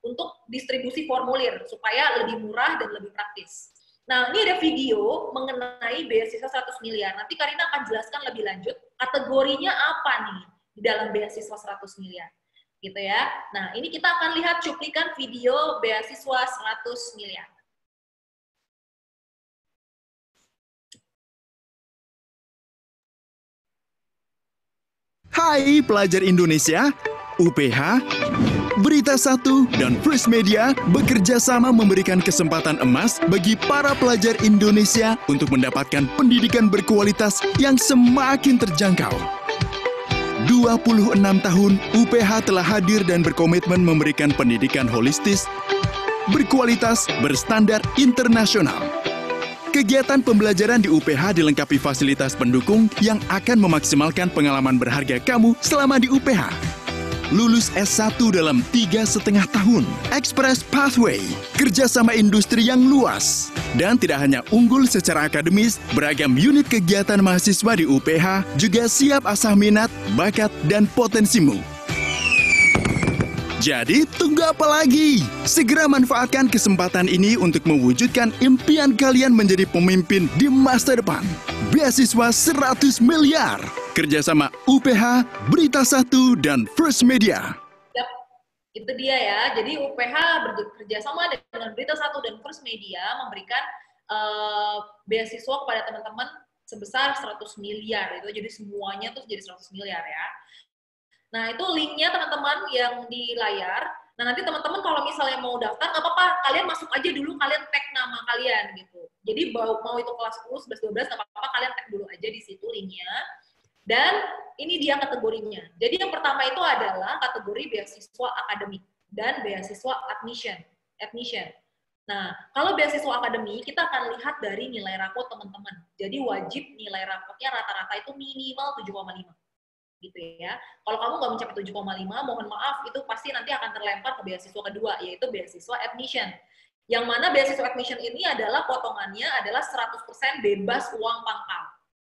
untuk distribusi formulir, supaya lebih murah dan lebih praktis. Nah, ini ada video mengenai beasiswa 100 miliar. Nanti Karina akan jelaskan lebih lanjut, kategorinya apa nih di dalam beasiswa 100 miliar. Gitu ya. Nah, ini kita akan lihat cuplikan video beasiswa 100 miliar. Hai pelajar Indonesia, UPH, Berita Satu, dan First Media bekerja sama memberikan kesempatan emas bagi para pelajar Indonesia untuk mendapatkan pendidikan berkualitas yang semakin terjangkau. 26 tahun UPH telah hadir dan berkomitmen memberikan pendidikan holistis, berkualitas, berstandar internasional. Kegiatan pembelajaran di UPH dilengkapi fasilitas pendukung yang akan memaksimalkan pengalaman berharga kamu selama di UPH. Lulus S1 dalam 3,5 tahun, Express Pathway, kerjasama industri yang luas. Dan tidak hanya unggul secara akademis, beragam unit kegiatan mahasiswa di UPH juga siap asah minat, bakat, dan potensimu. Jadi, tunggu apa lagi? Segera manfaatkan kesempatan ini untuk mewujudkan impian kalian menjadi pemimpin di masa depan. Beasiswa 100 miliar. Kerjasama UPH, Berita Satu, dan First Media. Yap, itu dia ya. Jadi UPH bekerjasama dengan Berita Satu dan First Media memberikan beasiswa kepada teman-teman sebesar 100 miliar. Itu jadi semuanya tuh jadi 100 miliar ya. Nah, itu linknya teman-teman yang di layar. Nah, nanti teman-teman kalau misalnya mau daftar, nggak apa-apa, kalian masuk aja dulu, kalian tag nama kalian gitu. Jadi mau itu kelas 10, 11, 12, nggak apa-apa, kalian tag dulu aja di situ linknya. Dan ini dia kategorinya. Jadi yang pertama itu adalah kategori beasiswa akademik dan beasiswa admission. Nah, kalau beasiswa akademik, kita akan lihat dari nilai rapot teman-teman. Jadi wajib nilai rapotnya rata-rata itu minimal 7,5. Gitu ya. Kalau kamu nggak mencapai 7,5, mohon maaf, itu pasti nanti akan terlempar ke beasiswa kedua, yaitu beasiswa admission. Yang mana beasiswa admission ini adalah potongannya adalah 100% bebas uang pangkal.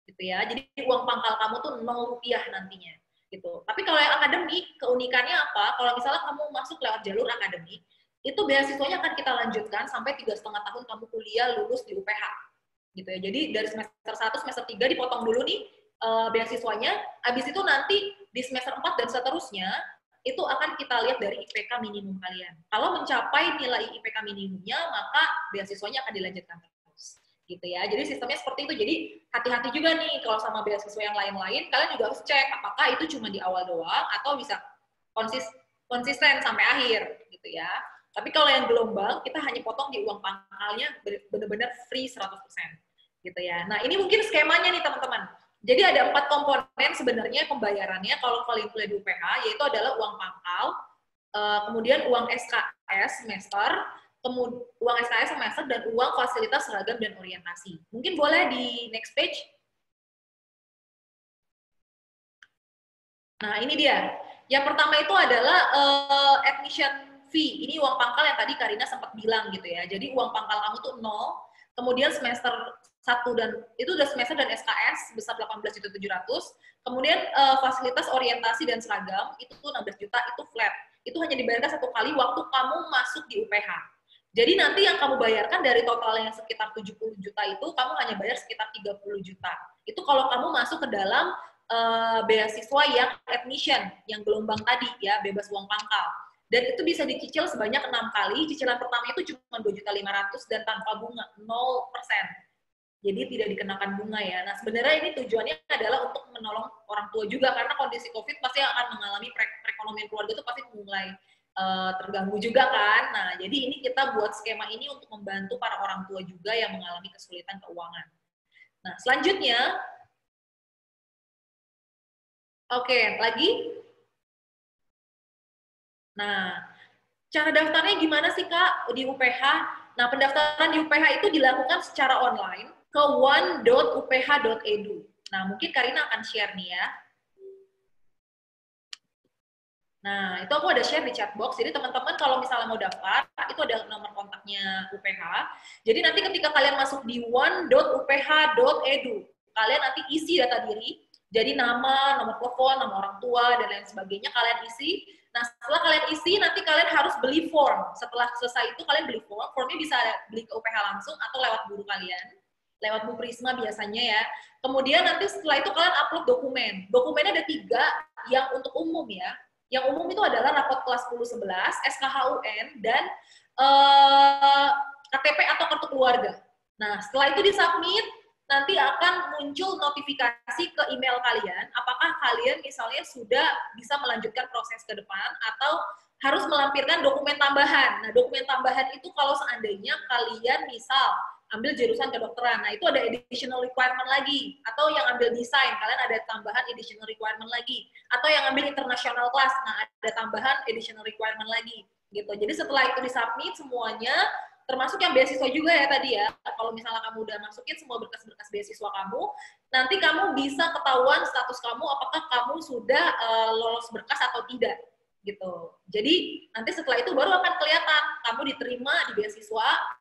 Gitu ya. Jadi uang pangkal kamu tuh 0 rupiah nantinya. Gitu. Tapi kalau yang akademik, keunikannya apa? Kalau misalnya kamu masuk lewat jalur akademik, itu beasiswanya akan kita lanjutkan sampai 3,5 tahun kamu kuliah lulus di UPH. Gitu ya. Jadi dari semester 1, semester 3 dipotong dulu nih beasiswanya, habis itu nanti di semester 4 dan seterusnya, itu akan kita lihat dari IPK minimum kalian. Kalau mencapai nilai IPK minimumnya, maka beasiswanya akan dilanjutkan terus. Gitu ya. Jadi sistemnya seperti itu. Jadi hati-hati juga nih kalau sama beasiswa yang lain-lain, kalian juga harus cek apakah itu cuma di awal doang atau bisa konsisten sampai akhir gitu ya. Tapi kalau yang gelombang, kita hanya potong di uang pangkalnya benar-benar free 100%. Gitu ya. Nah, ini mungkin skemanya nih teman-teman. Jadi ada 4 komponen sebenarnya pembayarannya kalau kalian kuliah di UPH, yaitu adalah uang pangkal, kemudian uang SKS semester, kemudian uang SKS semester, dan uang fasilitas seragam dan orientasi. Mungkin boleh di next page. Nah, ini dia. Yang pertama itu adalah admission fee. Ini uang pangkal yang tadi Karina sempat bilang gitu ya. Jadi uang pangkal kamu tuh 0, kemudian semester 1 dan itu udah semester dan SKS sebesar 18.700.000. Kemudian fasilitas orientasi dan seragam itu 16 juta, itu flat. Itu hanya dibayarkan 1 kali waktu kamu masuk di UPH. Jadi nanti yang kamu bayarkan dari total yang sekitar 70 juta itu, kamu hanya bayar sekitar 30 juta. Itu kalau kamu masuk ke dalam beasiswa yang admission, yang gelombang tadi ya, bebas uang pangkal. Dan itu bisa dicicil sebanyak 6 kali. Cicilan pertama itu cuma 2.500.000 dan tanpa bunga, 0%. Jadi tidak dikenakan bunga ya. Nah, sebenarnya ini tujuannya adalah untuk menolong orang tua juga, karena kondisi COVID pasti akan mengalami perekonomian keluarga itu pasti mulai terganggu juga kan. Nah, jadi ini kita buat skema ini untuk membantu para orang tua juga yang mengalami kesulitan keuangan. Nah, selanjutnya, oke, lagi. Nah, cara daftarnya gimana sih Kak di UPH? Nah, pendaftaran di UPH itu dilakukan secara online ke one.uph.edu. Nah, mungkin Karina akan share nih ya. Nah, itu aku ada share di chat box. Jadi teman-teman kalau misalnya mau daftar, itu ada nomor kontaknya UPH. Jadi nanti ketika kalian masuk di one.uph.edu, kalian nanti isi data diri. Jadi nama, nomor telepon, nama orang tua, dan lain sebagainya kalian isi. Nah, setelah kalian isi, nanti kalian harus beli form. Setelah selesai itu, kalian beli form. Formnya bisa beli ke UPH langsung atau lewat guru kalian. Lewat Bu Prisma biasanya ya. Kemudian nanti setelah itu kalian upload dokumen. Dokumennya ada 3 yang untuk umum ya. Yang umum itu adalah rapot kelas 10-11, SKHUN, dan KTP atau kartu keluarga. Nah, setelah itu disubmit, nanti akan muncul notifikasi ke email kalian, apakah kalian misalnya sudah bisa melanjutkan proses ke depan, atau harus melampirkan dokumen tambahan. Nah, dokumen tambahan itu kalau seandainya kalian misal ambil jurusan kedokteran, nah itu ada additional requirement lagi, atau yang ambil desain, kalian ada tambahan additional requirement lagi, atau yang ambil international class, nah ada tambahan additional requirement lagi, gitu. Jadi setelah itu disubmit semuanya, termasuk yang beasiswa juga ya tadi ya, kalau misalnya kamu udah masukin semua berkas-berkas beasiswa kamu, nanti kamu bisa ketahuan status kamu, apakah kamu sudah lolos berkas atau tidak, gitu. Jadi nanti setelah itu baru akan kelihatan kamu diterima di beasiswa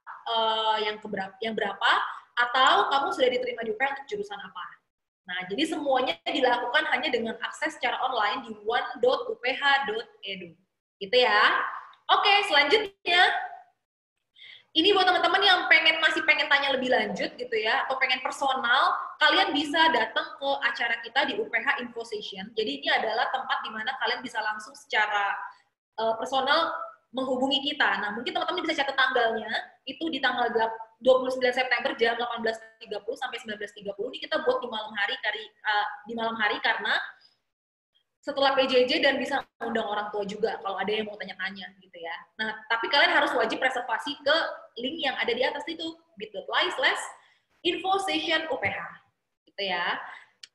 yang berapa, atau kamu sudah diterima di UPH untuk jurusan apa. Nah, jadi semuanya dilakukan hanya dengan akses secara online di one.uph.edu. Gitu ya. Oke, selanjutnya. Ini buat teman-teman yang masih pengen tanya lebih lanjut gitu ya, atau pengen personal, kalian bisa datang ke acara kita di UPH Info Session. Jadi ini adalah tempat di mana kalian bisa langsung secara personal menghubungi kita. Nah, mungkin teman-teman bisa catat tanggalnya, itu di tanggal 29 September jam 18.30 sampai 19.30. Ini kita buat di malam hari karena setelah PJJ dan bisa undang orang tua juga kalau ada yang mau tanya-tanya gitu ya. Nah, tapi kalian harus wajib reservasi ke link yang ada di atas itu, bit.ly/info session UPH gitu ya.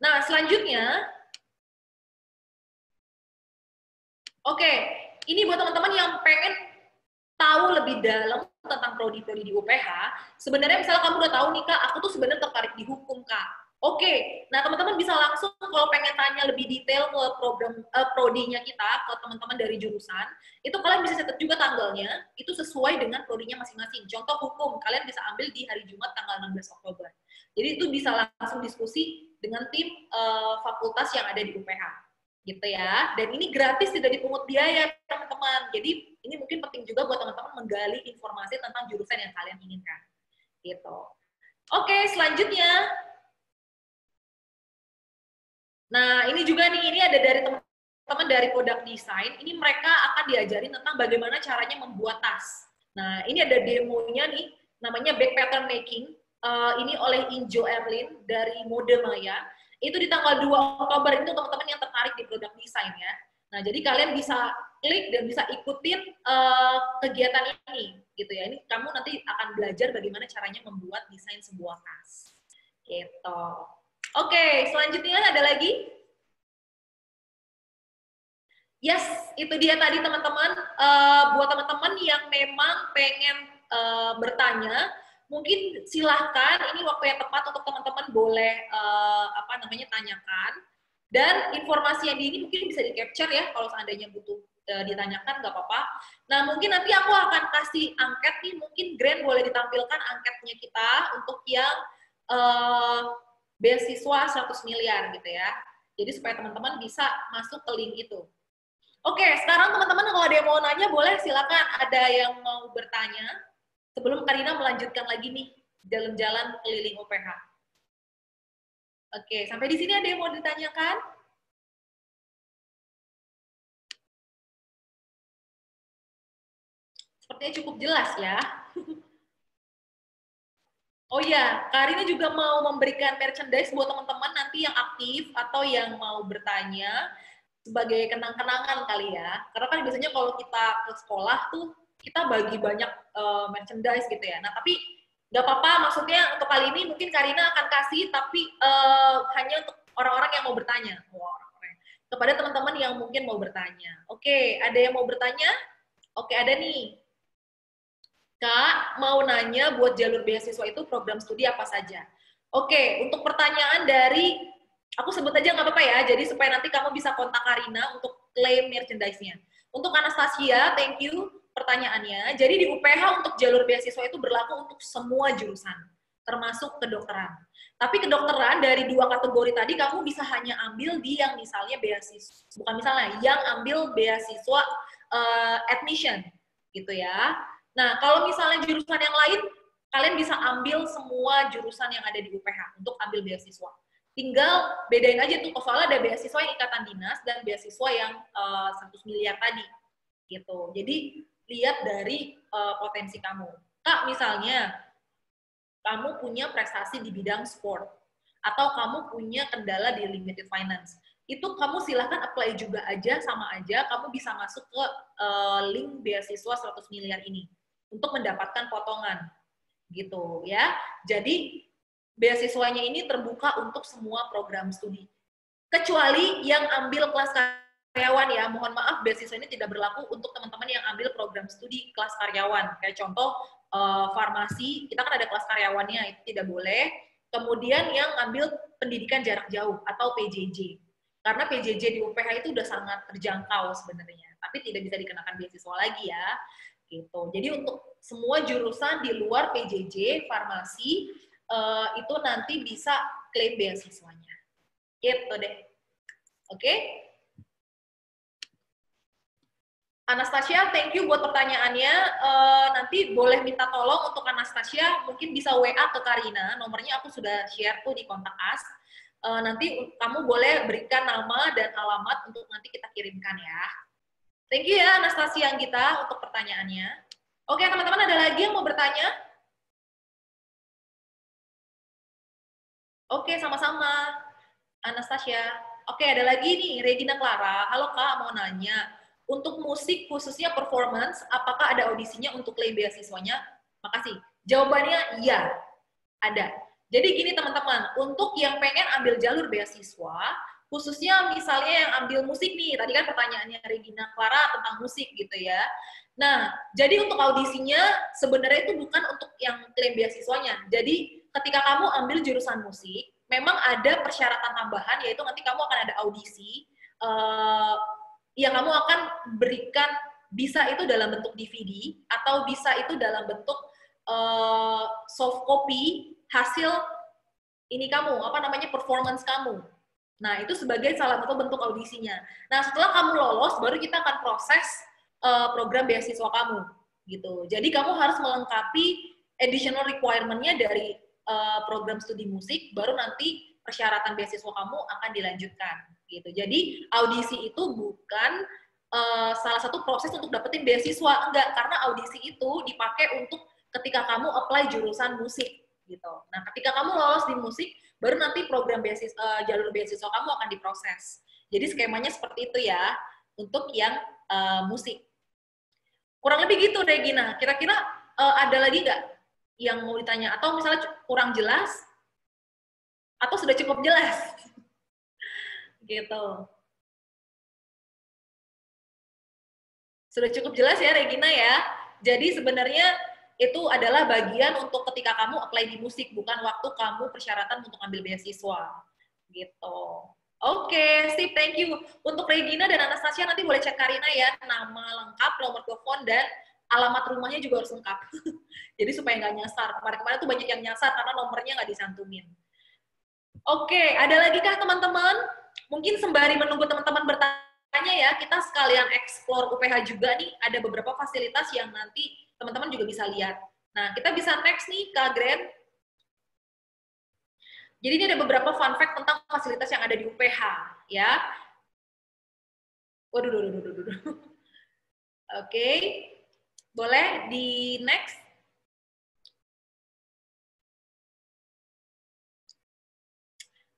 Nah, selanjutnya oke, ini buat teman-teman yang pengen tahu lebih dalam tentang prodi-prodi di UPH, sebenarnya misalnya kamu udah tahu nih Kak, aku tuh sebenarnya tertarik di hukum Kak. Oke, nah teman-teman bisa langsung kalau pengen tanya lebih detail ke program prodinya kita, ke teman-teman dari jurusan, itu kalian bisa catat juga tanggalnya, itu sesuai dengan prodinya masing-masing. Contoh hukum, kalian bisa ambil di hari Jumat tanggal 16 Oktober. Jadi itu bisa langsung diskusi dengan tim fakultas yang ada di UPH. Gitu ya, dan ini gratis, tidak dipungut biaya teman-teman. Jadi ini mungkin penting juga buat teman-teman menggali informasi tentang jurusan yang kalian inginkan. Gitu. Oke, selanjutnya. Nah, ini juga nih, ini ada dari teman-teman dari product design. Ini mereka akan diajarin tentang bagaimana caranya membuat tas. Nah, ini ada demonya nih, namanya back pattern making. Ini oleh Injo Erlin dari Mode Maya. Itu di tanggal 2 Oktober, itu teman-teman yang tertarik di product design ya. Nah, jadi kalian bisa klik dan bisa ikutin kegiatan ini, gitu ya. Ini kamu nanti akan belajar bagaimana caranya membuat desain sebuah tas. Gitu. Oke, selanjutnya ada lagi? Yes, itu dia tadi teman-teman. Buat teman-teman yang memang pengen bertanya, mungkin silahkan, ini waktu yang tepat untuk teman-teman boleh tanyakan. Dan informasi yang di ini mungkin bisa di-capture ya, kalau seandainya butuh ditanyakan, nggak apa-apa. Nah, mungkin nanti aku akan kasih angket nih, mungkin Grand boleh ditampilkan angketnya kita untuk yang beasiswa 100 miliar gitu ya. Jadi supaya teman-teman bisa masuk ke link itu. Oke, sekarang teman-teman kalau ada yang mau nanya, boleh silakan. Ada yang mau bertanya? Sebelum Karina melanjutkan lagi nih, jalan-jalan keliling UPH. Oke, sampai di sini ada yang mau ditanyakan? Sepertinya cukup jelas ya. Oh iya, Karina juga mau memberikan merchandise buat teman-teman nanti yang aktif atau yang mau bertanya sebagai kenang-kenangan kali ya. Karena kan biasanya kalau kita ke sekolah tuh kita bagi banyak merchandise gitu ya. Nah tapi nggak apa-apa, maksudnya untuk kali ini mungkin Karina akan kasih, tapi hanya untuk orang-orang yang mau bertanya. Kepada teman-teman yang mungkin mau bertanya. Oke, ada yang mau bertanya? Oke, ada nih. Kak, mau nanya buat jalur beasiswa itu program studi apa saja? Oke, untuk pertanyaan dari, aku sebut aja nggak apa-apa ya, jadi supaya nanti kamu bisa kontak Karina untuk klaim merchandise-nya. Untuk Anastasia, thank you pertanyaannya. Jadi di UPH untuk jalur beasiswa itu berlaku untuk semua jurusan, termasuk kedokteran. Tapi kedokteran dari 2 kategori tadi, kamu bisa hanya ambil di yang misalnya beasiswa, bukan misalnya, yang ambil beasiswa admission, gitu ya. Nah, kalau misalnya jurusan yang lain, kalian bisa ambil semua jurusan yang ada di UPH untuk ambil beasiswa. Tinggal bedain aja tuh, soalnya ada beasiswa yang ikatan dinas dan beasiswa yang 100 miliar tadi. Gitu. Jadi, lihat dari potensi kamu. Kak, misalnya, kamu punya prestasi di bidang sport, atau kamu punya kendala di limited finance. Itu kamu silahkan apply juga aja, sama aja, kamu bisa masuk ke link beasiswa 100 miliar ini untuk mendapatkan potongan gitu ya. Jadi beasiswanya ini terbuka untuk semua program studi. Kecuali yang ambil kelas karyawan ya, mohon maaf beasiswa ini tidak berlaku untuk teman-teman yang ambil program studi kelas karyawan. Kayak contoh farmasi, kita kan ada kelas karyawannya, itu tidak boleh. Kemudian yang ambil pendidikan jarak jauh atau PJJ. Karena PJJ di UPH itu udah sangat terjangkau sebenarnya, tapi tidak bisa dikenakan beasiswa lagi ya. Gitu. Jadi untuk semua jurusan di luar PJJ, farmasi, itu nanti bisa klaim beasiswanya. Gitu deh. Oke? Anastasia, thank you buat pertanyaannya. Nanti boleh minta tolong untuk Anastasia, mungkin bisa WA ke Karina, nomornya aku sudah share tuh di kontak us. Nanti kamu boleh berikan nama dan alamat untuk nanti kita kirimkan ya. Thank you ya Anastasia Anggita untuk pertanyaannya. Oke teman-teman, ada lagi yang mau bertanya? Oke, sama-sama Anastasia. Oke, ada lagi nih, Regina Clara. Halo Kak, mau nanya. Untuk musik, khususnya performance, apakah ada audisinya untuk klaim beasiswanya? Makasih. Jawabannya iya, ada. Jadi gini teman-teman, untuk yang pengen ambil jalur beasiswa, khususnya misalnya yang ambil musik nih, tadi kan pertanyaannya Regina Clara tentang musik gitu ya. Nah, jadi untuk audisinya sebenarnya itu bukan untuk yang klaim beasiswanya. Jadi ketika kamu ambil jurusan musik, memang ada persyaratan tambahan, yaitu nanti kamu akan ada audisi, yang kamu akan berikan, bisa itu dalam bentuk DVD, atau bisa itu dalam bentuk soft copy hasil ini kamu, performance kamu. Nah, itu sebagai salah satu bentuk audisinya. Nah, setelah kamu lolos, baru kita akan proses program beasiswa kamu, gitu. Jadi, kamu harus melengkapi additional requirement-nya dari program studi musik, baru nanti persyaratan beasiswa kamu akan dilanjutkan, gitu. Jadi, audisi itu bukan salah satu proses untuk dapetin beasiswa, enggak, karena audisi itu dipakai untuk ketika kamu apply jurusan musik, gitu. Nah, ketika kamu lolos di musik, baru nanti program beasiswa, jalur beasiswa kamu akan diproses. Jadi skemanya seperti itu ya, untuk yang musik. Kurang lebih gitu, Regina. Kira-kira ada lagi nggak yang mau ditanya? Atau misalnya kurang jelas? Atau sudah cukup jelas? Gitu. Sudah cukup jelas ya, Regina ya? Jadi sebenarnya itu adalah bagian untuk ketika kamu apply di musik, bukan waktu kamu persyaratan untuk ambil beasiswa. Gitu. Oke, sip, thank you. Untuk Regina dan Anastasia nanti boleh chat Karina ya, nama lengkap, nomor telepon, dan alamat rumahnya juga harus lengkap. Jadi supaya nggak nyasar. Kemarin-kemarin tuh banyak yang nyasar karena nomornya nggak disantumin. Oke, ada lagi kah teman-teman? Mungkin sembari menunggu teman-teman bertanya ya, kita sekalian explore UPH juga nih, ada beberapa fasilitas yang nanti teman-teman juga bisa lihat. Nah, kita bisa next nih, Kak Gren. Jadi ini ada beberapa fun fact tentang fasilitas yang ada di UPH, ya. Waduh. Oke, boleh di next.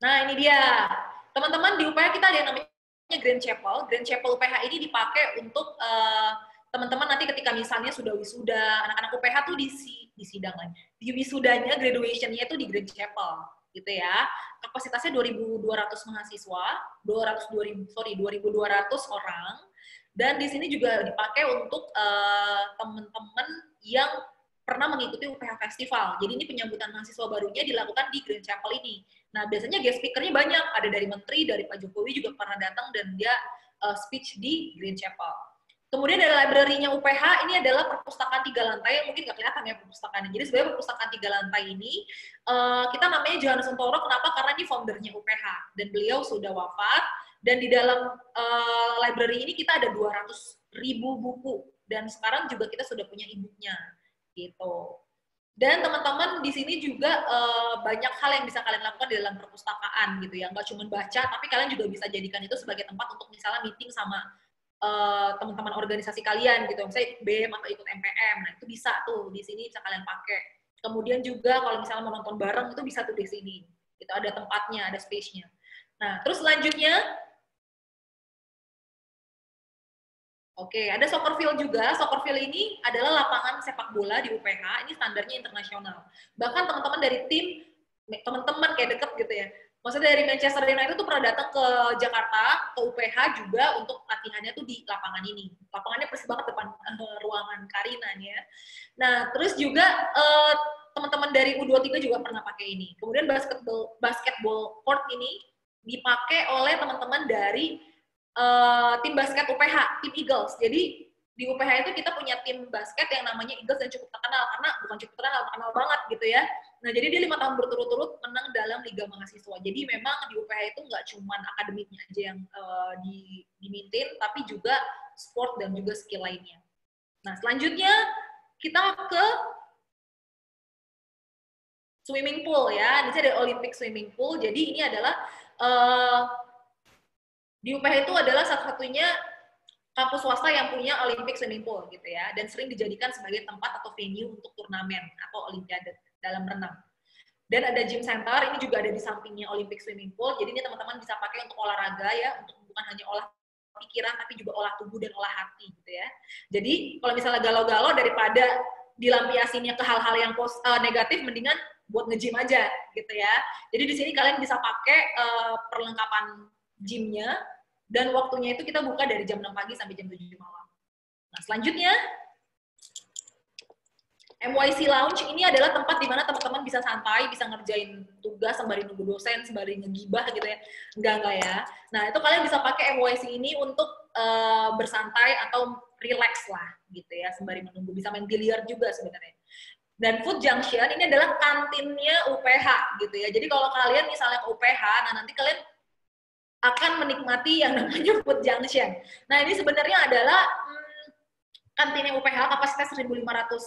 Nah, ini dia. Teman-teman, di UPH kita ada yang namanya Grand Chapel. Grand Chapel UPH ini dipakai untuk teman-teman nanti ketika misalnya sudah wisuda, anak-anak UPH tuh di sidang lagi. Di wisudanya, graduation-nya itu di Grand Chapel, gitu ya. Kapasitasnya 2.200 mahasiswa, 2.200 orang. Dan di sini juga dipakai untuk teman-teman yang pernah mengikuti UPH Festival. Jadi ini penyambutan mahasiswa barunya dilakukan di Grand Chapel ini. Nah, biasanya guest speaker-nya banyak. Ada dari Menteri, dari Pak Jokowi juga pernah datang dan dia speech di Grand Chapel. Kemudian dari library-nya UPH, ini adalah perpustakaan 3 lantai, yang mungkin nggak kelihatan ya perpustakaannya. Jadi sebenarnya perpustakaan 3 lantai ini, kita namanya Johannes Suntoro, kenapa? Karena ini foundernya UPH, dan beliau sudah wafat, dan di dalam library ini kita ada 200.000 buku, dan sekarang juga kita sudah punya e-book-nya, gitu. Dan teman-teman di sini juga banyak hal yang bisa kalian lakukan di dalam perpustakaan, gitu ya. Nggak cuma baca, tapi kalian juga bisa jadikan itu sebagai tempat untuk misalnya meeting sama teman-teman organisasi kalian gitu, misalnya ikut BEM atau ikut MPM, nah itu bisa tuh di sini bisa kalian pakai. Kemudian juga kalau misalnya mau nonton bareng itu bisa tuh di sini, itu ada tempatnya, ada space-nya. Nah terus selanjutnya, oke, ada soccer field juga. Soccer field ini adalah lapangan sepak bola di UPH, ini standarnya internasional. Bahkan teman-teman dari tim, teman-teman kayak deket gitu ya, maksudnya dari Manchester United tuh pernah datang ke Jakarta, ke UPH juga untuk latihannya tuh di lapangan ini. Lapangannya persis banget depan ruangan Karina nih ya. Nah, terus juga teman-teman dari U23 juga pernah pakai ini. Kemudian basketball court ini dipakai oleh teman-teman dari tim basket UPH, tim Eagles. Jadi di UPH itu kita punya tim basket yang namanya Eagles dan cukup terkenal, karena bukan cukup terkenal banget gitu ya. Nah, jadi dia 5 tahun berturut-turut menang dalam Liga Mahasiswa. Jadi memang di UPH itu nggak cuma akademiknya aja yang di-maintain, tapi juga sport dan juga skill lainnya. Nah, selanjutnya kita ke swimming pool ya. Di sini ada Olympic swimming pool. Jadi ini adalah di UPH itu adalah satu-satunya kampus swasta yang punya Olympic swimming pool gitu ya, dan sering dijadikan sebagai tempat atau venue untuk turnamen atau olimpiade dalam renang. Dan ada gym center, ini juga ada di sampingnya Olympic Swimming Pool. Jadi ini teman-teman bisa pakai untuk olahraga ya, untuk bukan hanya olah pikiran, tapi juga olah tubuh dan olah hati gitu ya. Jadi kalau misalnya galau-galau, daripada dilampiasinya ke hal-hal yang negatif, mendingan buat nge-gym aja gitu ya. Jadi di sini kalian bisa pakai perlengkapan gymnya, dan waktunya itu kita buka dari jam 6 pagi sampai jam 7 malam. Nah, selanjutnya MYC Lounge ini adalah tempat di mana teman-teman bisa santai, bisa ngerjain tugas sembari nunggu dosen, sembari ngegibah gitu ya. Enggak ya. Nah, itu kalian bisa pakai MYC ini untuk bersantai atau relax lah gitu ya, sembari menunggu. Bisa main biliar juga sebenarnya. Dan Food Junction ini adalah kantinnya UPH gitu ya. Jadi kalau kalian misalnya ke UPH, nah nanti kalian akan menikmati yang namanya Food Junction. Nah, ini sebenarnya adalah kantinnya UPH, kapasitas 1.500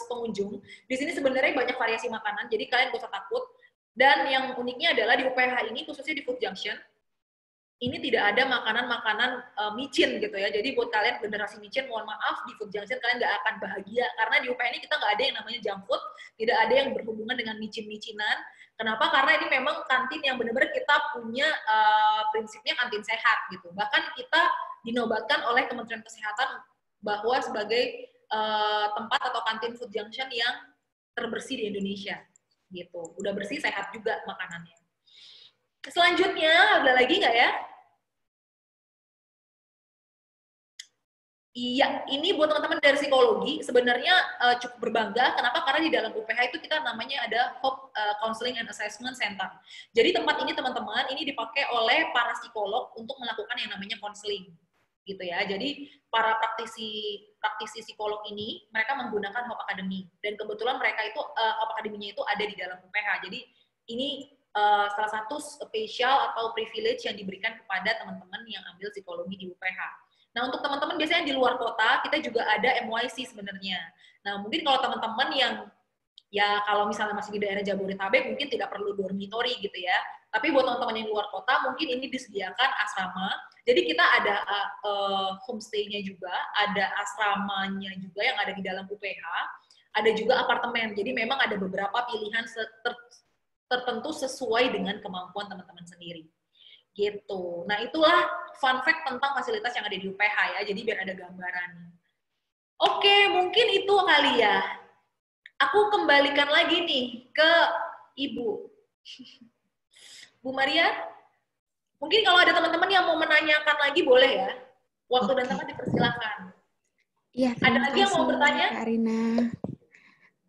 pengunjung. Di sini sebenarnya banyak variasi makanan, jadi kalian gak usah takut. Dan yang uniknya adalah di UPH ini, khususnya di Food Junction, ini tidak ada makanan-makanan micin gitu ya. Jadi buat kalian generasi micin, mohon maaf, di Food Junction kalian gak akan bahagia. Karena di UPH ini kita gak ada yang namanya junk food, tidak ada yang berhubungan dengan micin-micinan. Kenapa? Karena ini memang kantin yang benar-benar kita punya prinsipnya kantin sehat gitu. Bahkan kita dinobatkan oleh Kementerian Kesehatan bahwa sebagai tempat atau kantin Food Junction yang terbersih di Indonesia gitu. Udah bersih, sehat juga makanannya. Selanjutnya ada lagi nggak ya? Iya, ini buat teman-teman dari psikologi sebenarnya cukup berbangga. Kenapa? Karena di dalam UPH itu kita namanya ada Hope Counseling and Assessment Center. Jadi tempat ini teman-teman ini dipakai oleh para psikolog untuk melakukan yang namanya counseling. Gitu ya. Jadi para praktisi psikolog ini mereka menggunakan Hope Academy, dan kebetulan mereka itu Hope Academy-nya itu ada di dalam UPH. Jadi ini salah satu spesial atau privilege yang diberikan kepada teman-teman yang ambil psikologi di UPH. Nah, untuk teman-teman biasanya di luar kota kita juga ada MYC sebenarnya. Nah, mungkin kalau teman-teman yang ya kalau misalnya masih di daerah Jabodetabek mungkin tidak perlu dormitory gitu ya. Tapi buat teman-teman yang luar kota mungkin ini disediakan asrama. Jadi kita ada homestay-nya juga, ada asramanya juga yang ada di dalam UPH, ada juga apartemen. Jadi memang ada beberapa pilihan tertentu sesuai dengan kemampuan teman-teman sendiri. Gitu. Nah, itulah fun fact tentang fasilitas yang ada di UPH ya. Jadi biar ada gambarannya. Oke, mungkin itu kali ya. Aku kembalikan lagi nih ke Ibu. Bu Maria, mungkin kalau ada teman-teman yang mau menanyakan lagi boleh ya. Waktu dan tempat dipersilakan. Iya, ada lagi yang mau bertanya? Kak Rina.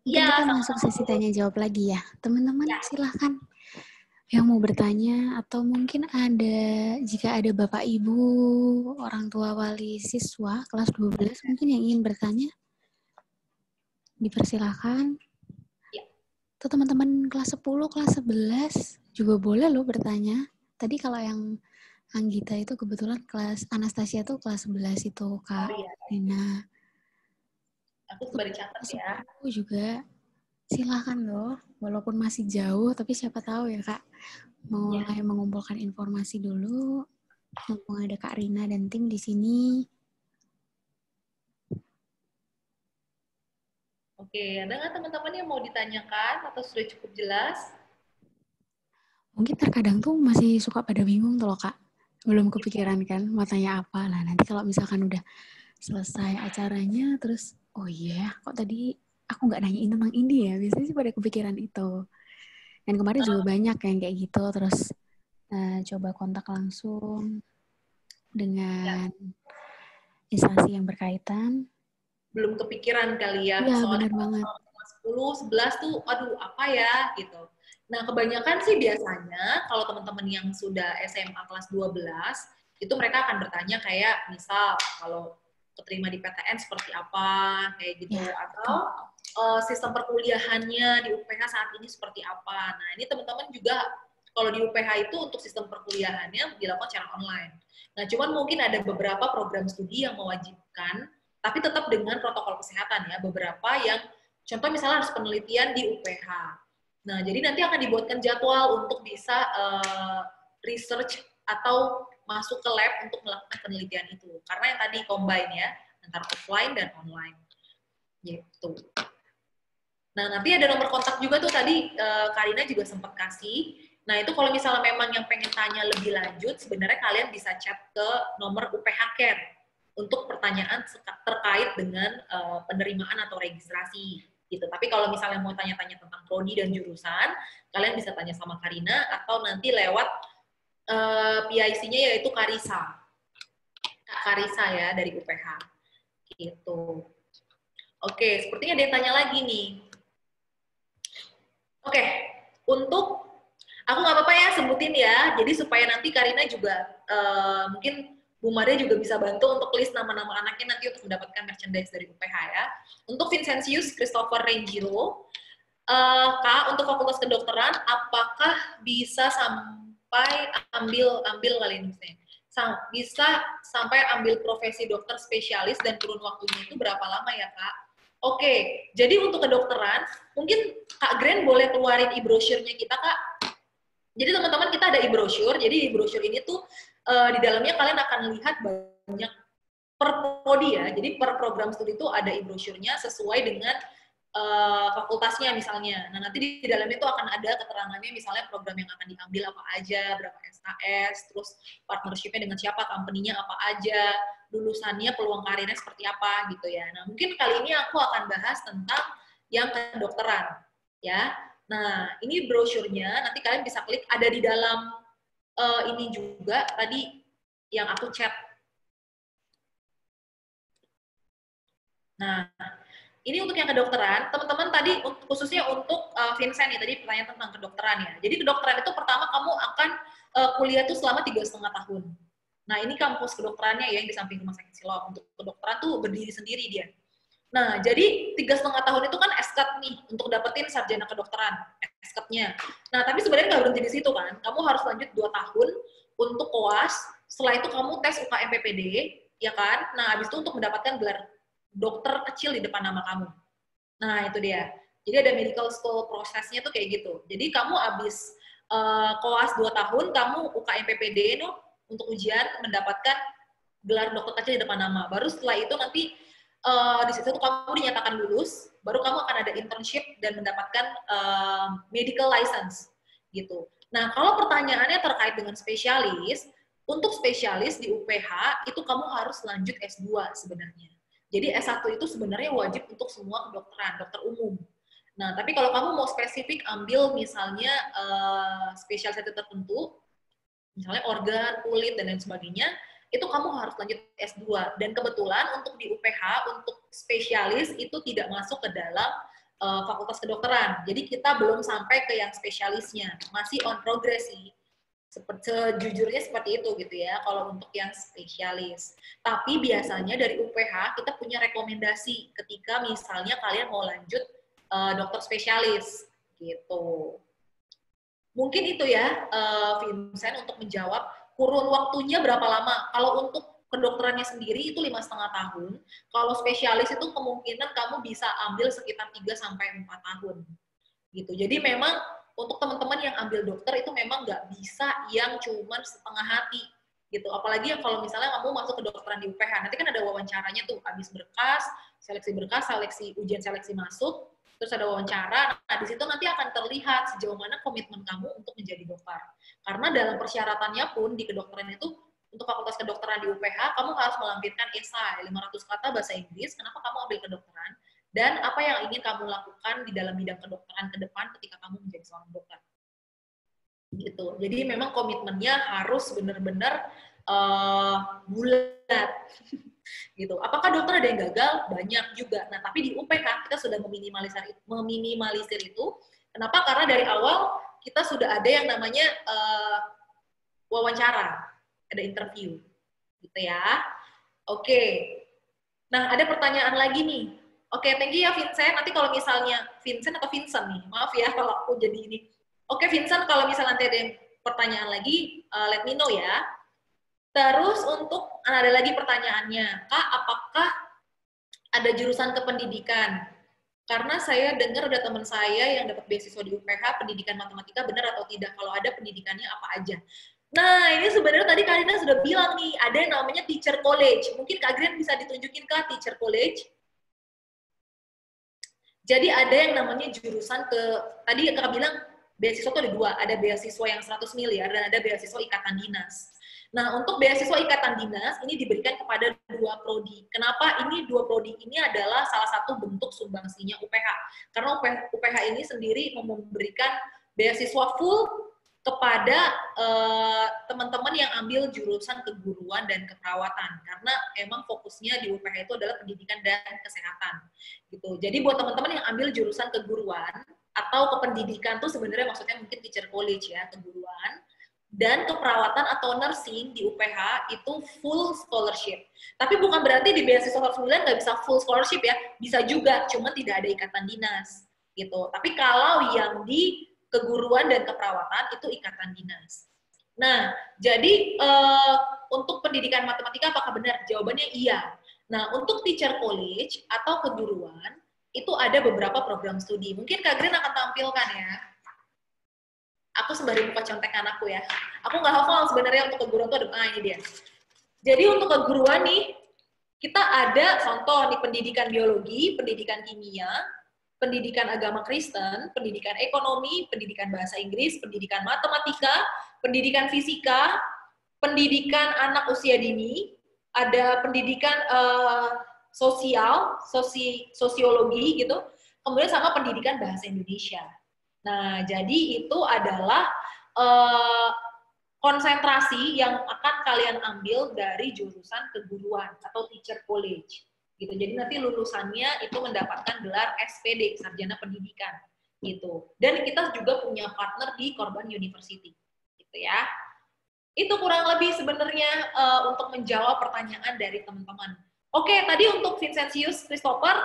Iya, kita masuk sesi tanya jawab lagi ya. Teman-teman silahkan yang mau bertanya, atau mungkin jika ada Bapak Ibu, orang tua wali siswa kelas 12 mungkin yang ingin bertanya, dipersilakan. Ya. Tuh teman-teman kelas 10, kelas 11 juga boleh loh bertanya. Tadi kalau yang Anggita itu kebetulan kelas, Anastasia tuh kelas 11 itu Kak Rina. Aku sembari catat ya. Aku juga silakan loh, walaupun masih jauh, tapi siapa tahu ya Kak, mulai mengumpulkan informasi dulu. Mumpung ada Kak Rina dan tim di sini. Oke, ada nggak teman-teman yang mau ditanyakan atau sudah cukup jelas? Mungkin terkadang tuh masih suka pada bingung tuh loh Kak. Belum kepikiran kan mau tanya apa. Nah nanti kalau misalkan udah selesai acaranya, terus oh iya kok tadi aku nggak nanyain tentang ini ya. Biasanya sih pada kepikiran itu. Dan kemarin juga banyak yang kayak gitu. Terus coba kontak langsung dengan instansi yang berkaitan. Belum kepikiran kali ya. Iya, soalnya benar banget. 10, 11 tuh, aduh apa ya gitu. Nah, kebanyakan sih biasanya kalau teman-teman yang sudah SMA kelas 12, itu mereka akan bertanya kayak misal kalau keterima di PTN seperti apa, kayak gitu. Ya. Atau sistem perkuliahannya di UPH saat ini seperti apa. Nah, ini teman-teman juga kalau di UPH itu untuk sistem perkuliahannya dilakukan secara online. Nah, cuman mungkin ada beberapa program studi yang mewajibkan, tapi tetap dengan protokol kesehatan ya. Beberapa yang, contoh misalnya harus penelitian di UPH. Nah, jadi nanti akan dibuatkan jadwal untuk bisa research atau masuk ke lab untuk melakukan penelitian itu. Karena yang tadi combine ya, antara offline dan online. Gitu. Nah, nanti ada nomor kontak juga tuh tadi Karina juga sempat kasih. Nah, itu kalau misalnya memang yang pengen tanya lebih lanjut, sebenarnya kalian bisa chat ke nomor UPH Care untuk pertanyaan terkait dengan penerimaan atau registrasi gitu. Tapi kalau misalnya mau tanya-tanya tentang prodi dan jurusan, kalian bisa tanya sama Karina atau nanti lewat PIC-nya yaitu Karisa. Kak Karisa ya dari UPH. Gitu. Oke, sepertinya ada yang tanya lagi nih. Oke, untuk aku nggak apa-apa ya sebutin ya, jadi supaya nanti Karina juga mungkin Bu Maria juga bisa bantu untuk list nama-nama anaknya nanti untuk mendapatkan merchandise dari UPH ya. Untuk Vincentius Christopher Renjiro, Kak, untuk Fakultas Kedokteran, apakah bisa sampai ambil kali ini bisa sampai ambil profesi dokter spesialis dan kurun waktunya itu berapa lama ya Kak? Oke, jadi untuk kedokteran, mungkin Kak Gren boleh keluarin e-brochure-nya kita, Kak. Jadi teman-teman kita ada e-brochure, jadi e-brochure ini tuh di dalamnya kalian akan lihat banyak per prodi ya, jadi per program studi itu ada e-brochure-nya sesuai dengan fakultasnya misalnya. Nah, nanti di dalamnya itu akan ada keterangannya misalnya program yang akan diambil apa aja, berapa SKS, terus partnership-nya dengan siapa, company-nya apa aja, lulusannya, peluang karirnya seperti apa gitu ya. Nah, mungkin kali ini aku akan bahas tentang yang kedokteran ya. Nah, ini brosurnya nanti kalian bisa klik, ada di dalam ini juga tadi yang aku chat. Nah, ini untuk yang kedokteran, teman-teman tadi khususnya untuk Vincent nih, tadi pertanyaan tentang kedokteran ya. Jadi kedokteran itu pertama kamu akan kuliah tuh selama 3,5 tahun. Nah, ini kampus kedokterannya ya yang di samping Rumah Sakit Siloam. Untuk kedokteran tuh berdiri sendiri dia. Nah, jadi 3,5 tahun itu kan SKAT nih untuk dapetin sarjana kedokteran, SKAT-nya. Nah, tapi sebenarnya nggak berhenti di situ kan. Kamu harus lanjut 2 tahun untuk koas, setelah itu kamu tes UKM PPD, ya kan? Nah, habis itu untuk mendapatkan gelar dokter kecil di depan nama kamu. Nah, itu dia. Jadi ada medical school prosesnya tuh kayak gitu. Jadi kamu habis koas 2 tahun, kamu UKM PPD no, untuk ujian mendapatkan gelar dokter kecil di depan nama. Baru setelah itu nanti di situ kamu dinyatakan lulus, baru kamu akan ada internship dan mendapatkan medical license gitu. Nah, kalau pertanyaannya terkait dengan spesialis, untuk spesialis di UPH itu kamu harus lanjut S2 sebenarnya. Jadi S1 itu sebenarnya wajib untuk semua kedokteran, dokter umum. Nah, tapi kalau kamu mau spesifik ambil misalnya spesialisasi tertentu, misalnya organ, kulit, dan lain sebagainya, itu kamu harus lanjut S2. Dan kebetulan untuk di UPH, untuk spesialis itu tidak masuk ke dalam fakultas kedokteran. Jadi kita belum sampai ke yang spesialisnya, masih on progress sih. Sejujurnya seperti itu gitu ya, kalau untuk yang spesialis. Tapi biasanya dari UPH kita punya rekomendasi ketika misalnya kalian mau lanjut dokter spesialis gitu. Mungkin itu ya, Vincent, untuk menjawab kurun waktunya berapa lama. Kalau untuk kedokterannya sendiri itu 5,5 tahun. Kalau spesialis itu kemungkinan kamu bisa ambil sekitar 3-4 tahun. Gitu. Jadi memang untuk teman-teman yang ambil dokter itu memang nggak bisa yang cuman setengah hati. Gitu. Apalagi yang kalau misalnya kamu masuk ke kedokteran di UPH, nanti kan ada wawancaranya tuh, habis berkas, seleksi ujian seleksi masuk, terus ada wawancara. Nah, di situ nanti akan terlihat sejauh mana komitmen kamu untuk menjadi dokter. Karena dalam persyaratannya pun di kedokteran itu, untuk fakultas kedokteran di UPH, kamu harus melampirkan esai 500 kata bahasa Inggris, kenapa kamu ambil kedokteran, dan apa yang ingin kamu lakukan di dalam bidang kedokteran ke depan ketika kamu menjadi seorang dokter. Gitu. Jadi memang komitmennya harus benar-benar bulat. Gitu. Apakah dokter ada yang gagal? Banyak juga. Nah, tapi di UPH kita sudah meminimalisir itu. Kenapa? Karena dari awal kita sudah ada yang namanya wawancara, ada interview, gitu ya. Oke. Nah, ada pertanyaan lagi nih. Oke, thank you ya Vincent. Nanti kalau misalnya Vincent atau Vincent nih, maaf ya kalau aku jadi ini. Oke Vincent, kalau misalnya nanti ada yang pertanyaan lagi, let me know ya. Terus untuk, ada lagi pertanyaannya, Kak, apakah ada jurusan kependidikan? Karena saya dengar ada teman saya yang dapat beasiswa di UPH, pendidikan matematika, benar atau tidak? Kalau ada pendidikannya apa aja? Nah, ini sebenarnya tadi Karina sudah bilang nih, ada yang namanya teacher college. Mungkin Kak Gren bisa ditunjukin Kak, teacher college. Jadi ada yang namanya jurusan tadi kakak bilang beasiswa itu ada dua, ada beasiswa yang 100 miliar dan ada beasiswa ikatan dinas. Nah, untuk beasiswa ikatan dinas ini diberikan kepada dua prodi. Kenapa ini dua prodi ini adalah salah satu bentuk sumbangsinya UPH? Karena UPH ini sendiri memberikan beasiswa full kepada teman-teman yang ambil jurusan keguruan dan keperawatan. Karena emang fokusnya di UPH itu adalah pendidikan dan kesehatan. Gitu. Jadi buat teman-teman yang ambil jurusan keguruan atau kependidikan tuh sebenarnya maksudnya mungkin teacher college ya, keguruan, dan keperawatan atau nursing di UPH itu full scholarship. Tapi bukan berarti di beasiswa 100 miliar nggak bisa full scholarship ya, bisa juga, cuma tidak ada ikatan dinas gitu. Tapi kalau yang di keguruan dan keperawatan itu ikatan dinas. Nah, jadi untuk pendidikan matematika apakah benar? Jawabannya iya. Nah, untuk teacher college atau keguruan itu ada beberapa program studi. Mungkin Kak Green akan tampilkan ya. Aku sembari buka contekan aku ya. Aku nggak hafal sebenarnya untuk keguruan itu ada, ini dia. Jadi untuk keguruan nih, kita ada contoh nih pendidikan biologi, pendidikan kimia, pendidikan agama Kristen, pendidikan ekonomi, pendidikan bahasa Inggris, pendidikan matematika, pendidikan fisika, pendidikan anak usia dini, ada pendidikan sosiologi gitu, kemudian sama pendidikan bahasa Indonesia. Nah, jadi itu adalah konsentrasi yang akan kalian ambil dari jurusan keguruan atau teacher college. Gitu. Jadi nanti lulusannya itu mendapatkan gelar SPD, Sarjana Pendidikan. Gitu. Dan kita juga punya partner di Korban University. Gitu ya. Itu kurang lebih sebenarnya untuk menjawab pertanyaan dari teman-teman. Oke, tadi untuk Vincentius Christopher,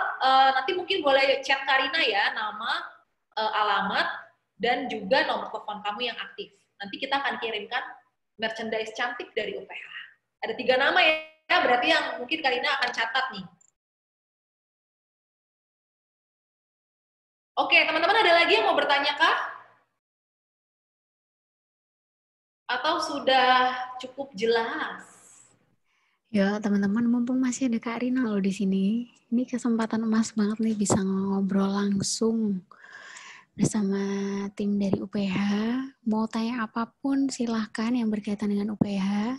nanti mungkin boleh chat Karina ya, nama, alamat, dan juga nomor telepon kamu yang aktif. Nanti kita akan kirimkan merchandise cantik dari UPH. Ada 3 nama ya, berarti yang mungkin Karina akan catat nih. Oke, teman-teman ada lagi yang mau bertanya kah? Atau sudah cukup jelas? Ya, teman-teman, mumpung masih ada Kak Rina loh di sini. Ini kesempatan emas banget nih bisa ngobrol langsung bersama tim dari UPH. Mau tanya apapun silahkan yang berkaitan dengan UPH.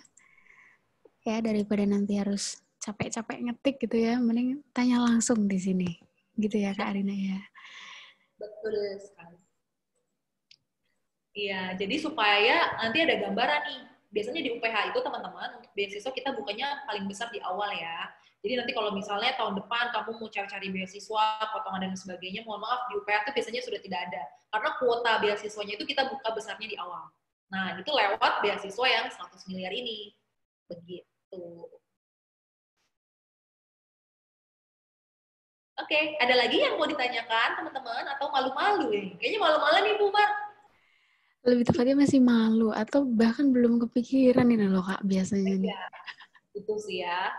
Ya, daripada nanti harus capek-capek ngetik gitu ya, mending tanya langsung di sini. Gitu ya Kak Rina ya. Betul sekali. Iya, jadi supaya nanti ada gambaran nih. Biasanya di UPH itu teman-teman, untuk beasiswa kita bukanya paling besar di awal ya. Jadi nanti kalau misalnya tahun depan kamu mau cari-cari beasiswa, potongan dan sebagainya, mohon maaf, di UPH itu biasanya sudah tidak ada. Karena kuota beasiswanya itu kita buka besarnya di awal. Nah, itu lewat beasiswa yang 100 miliar ini. Begitu. Oke, ada lagi yang mau ditanyakan teman-teman? Atau malu-malu ya? Kayaknya malu-malu nih, Bu Mar. Lebih tepatnya masih malu, atau bahkan belum kepikiran ini loh Kak, biasanya nih. Ya, itu sih ya.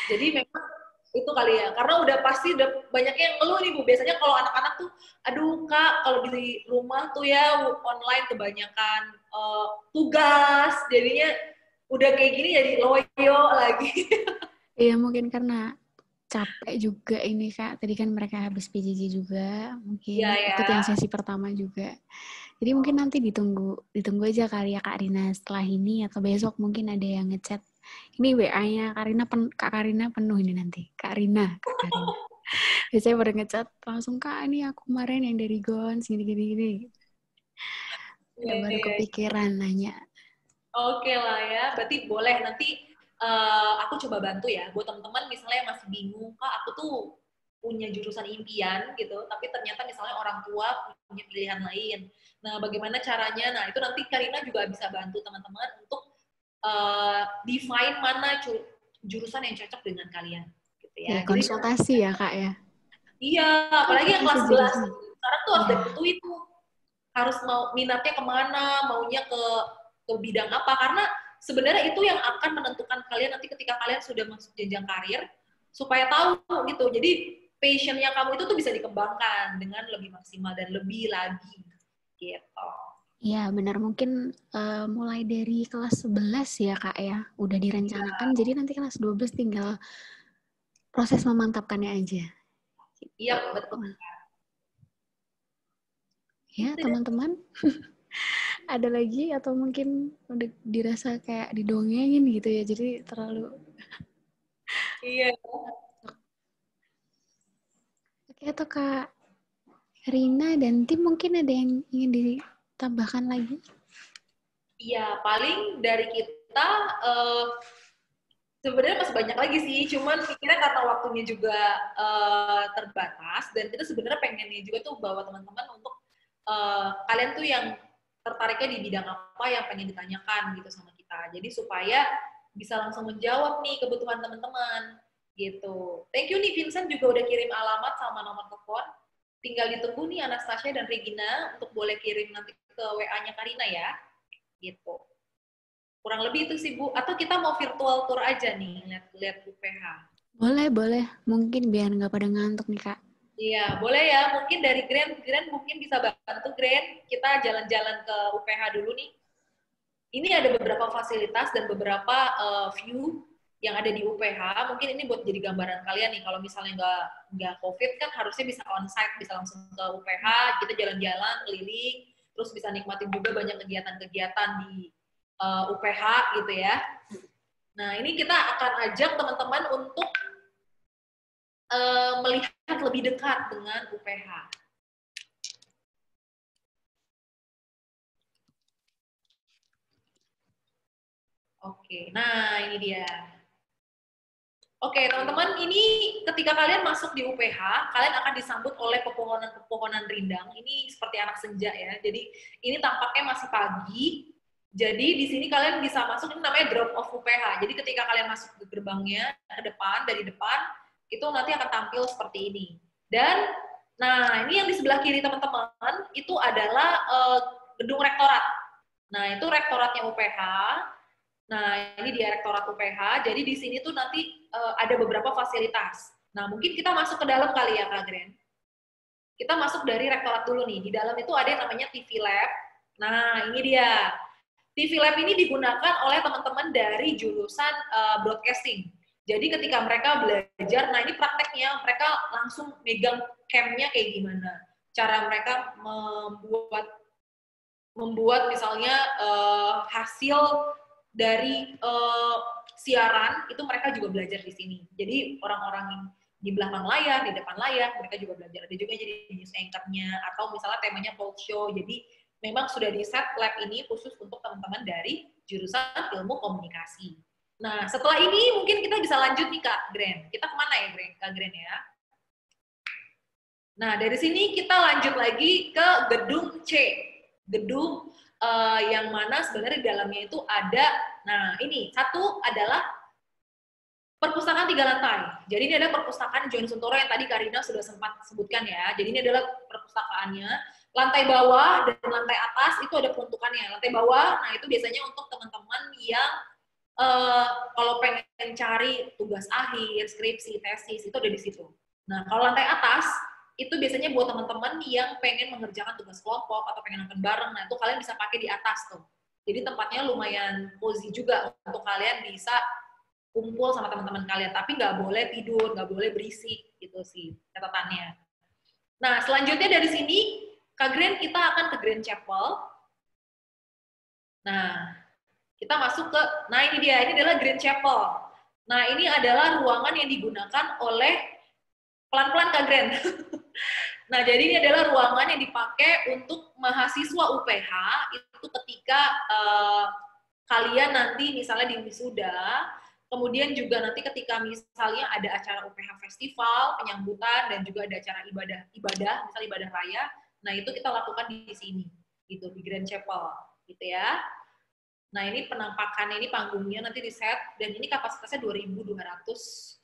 Jadi memang itu kali ya, karena udah pasti udah banyak yang ngeluh nih Bu. Biasanya kalau anak-anak tuh, aduh Kak, kalau di rumah tuh ya online kebanyakan tugas, jadinya udah kayak gini jadi loyo lagi. Iya, mungkin karena capek juga ini Kak. Tadi kan mereka habis PJJ juga, mungkin ikut yang sesi pertama juga. Jadi mungkin nanti ditunggu aja kali ya Kak Rina setelah ini, atau besok mungkin ada yang ngechat. Ini WA-nya Kak Karina penuh ini nanti. Kak Rina. Biasanya pada ngechat langsung, Kak ini aku kemarin yang dari Gons gini. Baru kepikiran nanya. Oke lah ya, berarti boleh nanti aku coba bantu ya buat teman-teman misalnya yang masih bingung, Kak aku tuh punya jurusan impian gitu, tapi ternyata misalnya orang tua punya pilihan lain. Nah, bagaimana caranya? Nah, itu nanti Karina juga bisa bantu teman-teman untuk define mana jurusan yang cocok dengan kalian. Gitu ya. Ya, konsultasi ya, Kak ya? Iya, apalagi yang kelas 11. Sekarang tuh harus ditentuin tuh. Harus mau minatnya kemana, maunya ke bidang apa. Karena sebenarnya itu yang akan menentukan kalian nanti ketika kalian sudah masuk jenjang karir, supaya tahu gitu. Jadi passion-nya kamu itu tuh bisa dikembangkan dengan lebih maksimal dan lebih lagi gitu. Iya benar, mungkin mulai dari kelas 11 ya Kak ya, udah direncanakan, jadi nanti kelas 12 tinggal proses memantapkannya aja. Iya betul. Ya, teman-teman. Ada lagi atau mungkin udah dirasa kayak didongengin gitu ya, jadi terlalu... Iya. Oke, atau Kak Rina dan tim mungkin ada yang ingin ditambahkan lagi? Iya, paling dari kita sebenarnya masih banyak lagi sih, cuman pikirnya karena waktunya juga terbatas, dan kita sebenarnya pengennya juga tuh bawa teman-teman untuk kalian tuh yang tertariknya di bidang apa yang pengen ditanyakan gitu sama kita. Jadi supaya bisa langsung menjawab nih kebutuhan teman-teman gitu. Thank you nih Vincent juga udah kirim alamat sama nomor telepon. Tinggal ditunggu nih Anastasia dan Regina untuk boleh kirim nanti ke WA-nya Karina ya. Gitu. Kurang lebih itu sih Bu. Atau kita mau virtual tour aja nih lihat UPH. Boleh. Mungkin biar nggak pada ngantuk nih Kak. Iya, boleh ya. Mungkin dari Grand mungkin bisa bantu Grand. Kita jalan-jalan ke UPH dulu nih. Ini ada beberapa fasilitas dan beberapa view yang ada di UPH. Mungkin ini buat jadi gambaran kalian nih. Kalau misalnya nggak COVID kan harusnya bisa on-site, bisa langsung ke UPH, kita jalan-jalan, keliling, terus bisa nikmatin juga banyak kegiatan-kegiatan di UPH gitu ya. Nah, ini kita akan ajak teman-teman untuk melihat lebih dekat dengan UPH. Oke, nah ini dia. Oke, teman-teman, ini ketika kalian masuk di UPH, kalian akan disambut oleh pepohonan rindang. Ini seperti anak senja ya. Jadi ini tampaknya masih pagi. Jadi di sini kalian bisa masuk, ini namanya drop off UPH. Jadi ketika kalian masuk ke gerbangnya ke depan, dari depan, itu nanti akan tampil seperti ini. Dan, nah ini yang di sebelah kiri teman-teman, itu adalah gedung rektorat. Nah itu rektoratnya UPH. Nah ini di rektorat UPH, jadi di sini tuh nanti ada beberapa fasilitas. Nah mungkin kita masuk ke dalam kali ya Kak Gren. Kita masuk dari rektorat dulu nih, di dalam itu ada yang namanya TV Lab. Nah ini dia. TV Lab ini digunakan oleh teman-teman dari jurusan broadcasting. Jadi ketika mereka belajar, nah ini prakteknya, mereka langsung megang cam-nya kayak gimana. Cara mereka membuat misalnya hasil dari siaran, itu mereka juga belajar di sini. Jadi orang-orang yang di belakang layar, di depan layar, mereka juga belajar. Ada juga jadi news anchor-nya, atau misalnya temanya talk show. Jadi memang sudah di-set lab ini khusus untuk teman-teman dari jurusan ilmu komunikasi. Nah, setelah ini mungkin kita bisa lanjut nih Kak Gren. Kita kemana ya Kak Gren ya? Nah, dari sini kita lanjut lagi ke gedung C. Gedung yang mana sebenarnya di dalamnya itu ada, nah ini, satu adalah perpustakaan 3 lantai. Jadi ini ada perpustakaan John Suntoro yang tadi Karina sudah sempat sebutkan ya. Jadi ini adalah perpustakaannya. Lantai bawah dan lantai atas itu ada peruntukannya. Lantai bawah, nah itu biasanya untuk teman-teman yang kalau pengen cari tugas akhir, skripsi, tesis, itu ada di situ. Nah, kalau lantai atas, itu biasanya buat teman-teman yang pengen mengerjakan tugas kelompok atau pengen nonton bareng, nah itu kalian bisa pakai di atas tuh. Jadi tempatnya lumayan cozy juga untuk kalian bisa kumpul sama teman-teman kalian, tapi nggak boleh tidur, nggak boleh berisik, gitu sih catatannya. Nah, selanjutnya dari sini, Kak Gren, kita akan ke Grand Chapel. Nah, kita masuk ke, nah ini dia, ini adalah Grand Chapel. Nah, ini adalah ruangan yang digunakan oleh, pelan-pelan Kak Gren. Nah, jadi ini adalah ruangan yang dipakai untuk mahasiswa UPH, itu ketika kalian nanti misalnya di wisuda, kemudian juga nanti ketika misalnya ada acara UPH Festival, penyambutan, dan juga ada acara ibadah, misalnya ibadah raya, nah itu kita lakukan di sini, gitu, di Grand Chapel, gitu ya. Nah, ini penampakannya, ini panggungnya nanti di set, dan ini kapasitasnya 2.200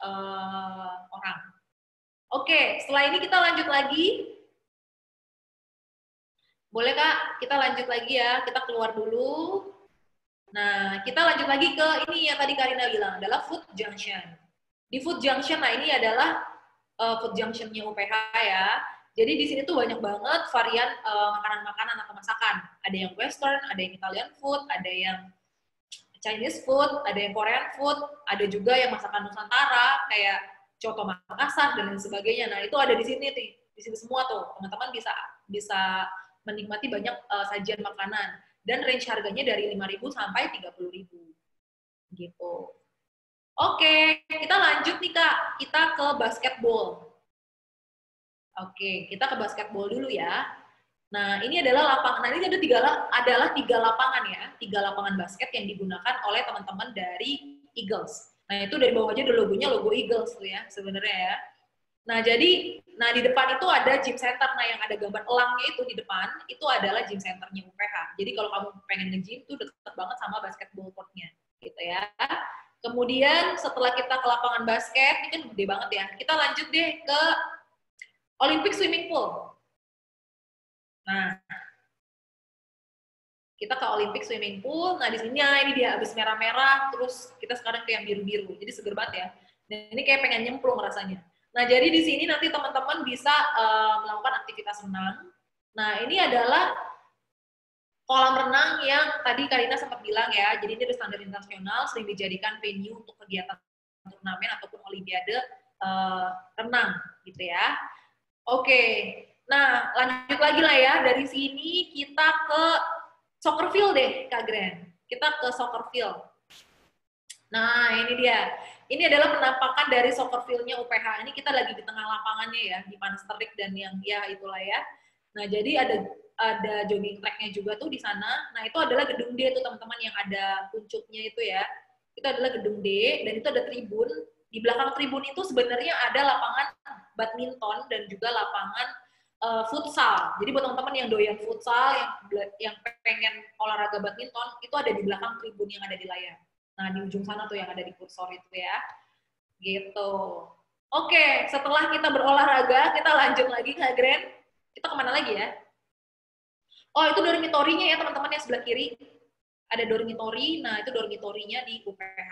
orang. Oke, setelah ini kita lanjut lagi. Boleh Kak, kita lanjut lagi ya, kita keluar dulu. Nah, kita lanjut lagi ke ini yang tadi Karina bilang, adalah Food Junction. Di Food Junction, nah ini adalah Food Junction-nya UPH ya. Jadi di sini tuh banyak banget varian makanan-makanan atau masakan. Ada yang Western, ada yang Italian food, ada yang Chinese food, ada yang Korean food, ada juga yang masakan Nusantara kayak coto Makassar dan lain sebagainya. Nah itu ada di sini nih, di sini semua tuh. Teman-teman bisa menikmati banyak sajian makanan. Dan range harganya dari 5.000 sampai 30.000. Gitu. Oke, kita lanjut nih Kak. Kita ke basketball. Oke, kita ke basketball dulu ya. Nah, ini adalah lapangan. Nah, ini adalah 3 lapangan ya. 3 lapangan basket yang digunakan oleh teman-teman dari Eagles. Nah, itu dari bawah aja udah logonya logo Eagles tuh ya, sebenarnya ya. Nah, jadi, di depan itu ada gym center. Nah, yang ada gambar elangnya itu di depan, itu adalah gym centernya UPH. Jadi, kalau kamu pengen nge-gym, itu deket banget sama basketball court-nya. Gitu ya. Kemudian, setelah kita ke lapangan basket, ini kan gede banget ya. Kita lanjut deh ke Olympic Swimming Pool. Nah, kita ke Olympic Swimming Pool. Nah, di sini ini dia habis merah-merah, terus kita sekarang ke yang biru-biru. Jadi seger banget ya. Dan ini kayak pengen nyemplung rasanya. Nah, jadi di sini nanti teman-teman bisa melakukan aktivitas renang. Nah, ini adalah kolam renang yang tadi Karina sempat bilang ya. Jadi ini standar internasional, sering dijadikan venue untuk kegiatan turnamen ataupun olimpiade renang gitu ya. Oke. Nah, lanjut lagi lah ya. Dari sini kita ke soccer field deh, Kak Gren. Kita ke soccer field. Nah, ini dia. Ini adalah penampakan dari soccer field-nya UPH. Ini kita lagi di tengah lapangannya ya, di Pansterik dan yang ya itulah ya. Nah, jadi ada jogging track-nya juga tuh di sana. Nah, itu adalah gedung D tuh teman-teman yang ada puncuknya itu ya. Itu adalah gedung D dan itu ada tribun. Di belakang tribun itu sebenarnya ada lapangan badminton dan juga lapangan futsal. Jadi buat teman-teman yang doyan futsal, yang pengen olahraga badminton, itu ada di belakang tribun yang ada di layar. Nah, di ujung sana tuh yang ada di kursor itu ya. Gitu. Oke, setelah kita berolahraga, kita lanjut lagi Kak Gren. Kita kemana lagi ya? Oh, itu dormitorinya ya teman-teman yang sebelah kiri. Ada dormitori, nah itu dormitorinya di UPH.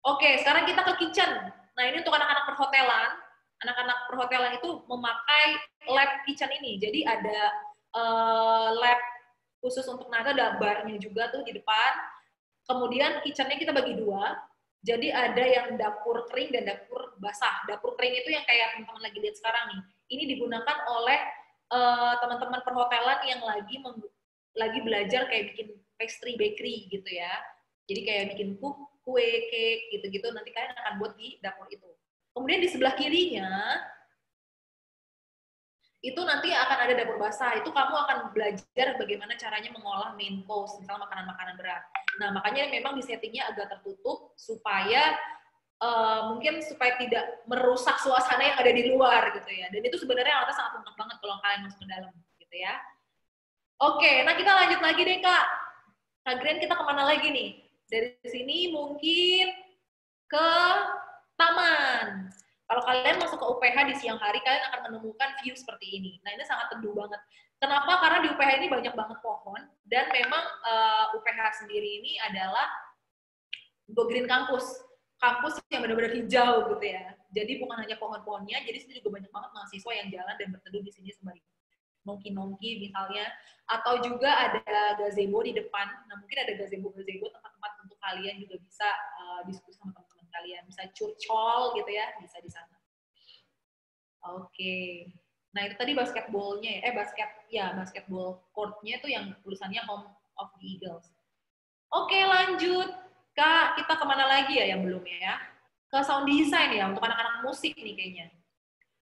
Oke, sekarang kita ke kitchen. Nah, ini untuk anak-anak perhotelan. Anak-anak perhotelan itu memakai lab kitchen ini. Jadi ada lab khusus untuk naga, ada barnya juga tuh di depan. Kemudian kitchen-nya kita bagi 2. Jadi ada yang dapur kering dan dapur basah. Dapur kering itu yang kayak teman-teman lagi lihat sekarang nih. Ini digunakan oleh teman-teman perhotelan yang lagi belajar kayak bikin pastry bakery gitu ya. Jadi kayak bikin kue, cake gitu-gitu. Nanti kalian akan buat di dapur itu. Kemudian di sebelah kirinya, itu nanti akan ada dapur basah. Itu kamu akan belajar bagaimana caranya mengolah main course, misalnya makanan-makanan berat. Nah, makanya memang di settingnya agak tertutup, supaya mungkin supaya tidak merusak suasana yang ada di luar, gitu ya. Dan itu sebenarnya alatnya sangat lengkap banget kalau kalian masuk ke dalam, gitu ya. Oke, nah kita lanjut lagi deh, Kak. Kak Gren, kita kemana lagi nih? Dari sini mungkin ke taman. Kalau kalian masuk ke UPH di siang hari, kalian akan menemukan view seperti ini. Nah, ini sangat teduh banget. Kenapa? Karena di UPH ini banyak banget pohon, dan memang UPH sendiri ini adalah Go Green Campus. Kampus yang benar-benar hijau gitu ya. Jadi bukan hanya pohon-pohonnya, jadi sini juga banyak banget mahasiswa yang jalan dan berteduh di sini sembari nongki-nongki misalnya. Atau juga ada gazebo di depan. Nah, mungkin ada gazebo-gazebo, tempat-tempat untuk kalian juga bisa diskusi sama teman-teman kalian, bisa curcol gitu ya, bisa di sana. Oke. Nah, itu tadi basketballnya ya, basketball court-nya itu yang tulisannya Home of the Eagles. Oke, lanjut. Kak, kita kemana lagi ya yang belum ya? Ke sound design ya, untuk anak-anak musik nih kayaknya.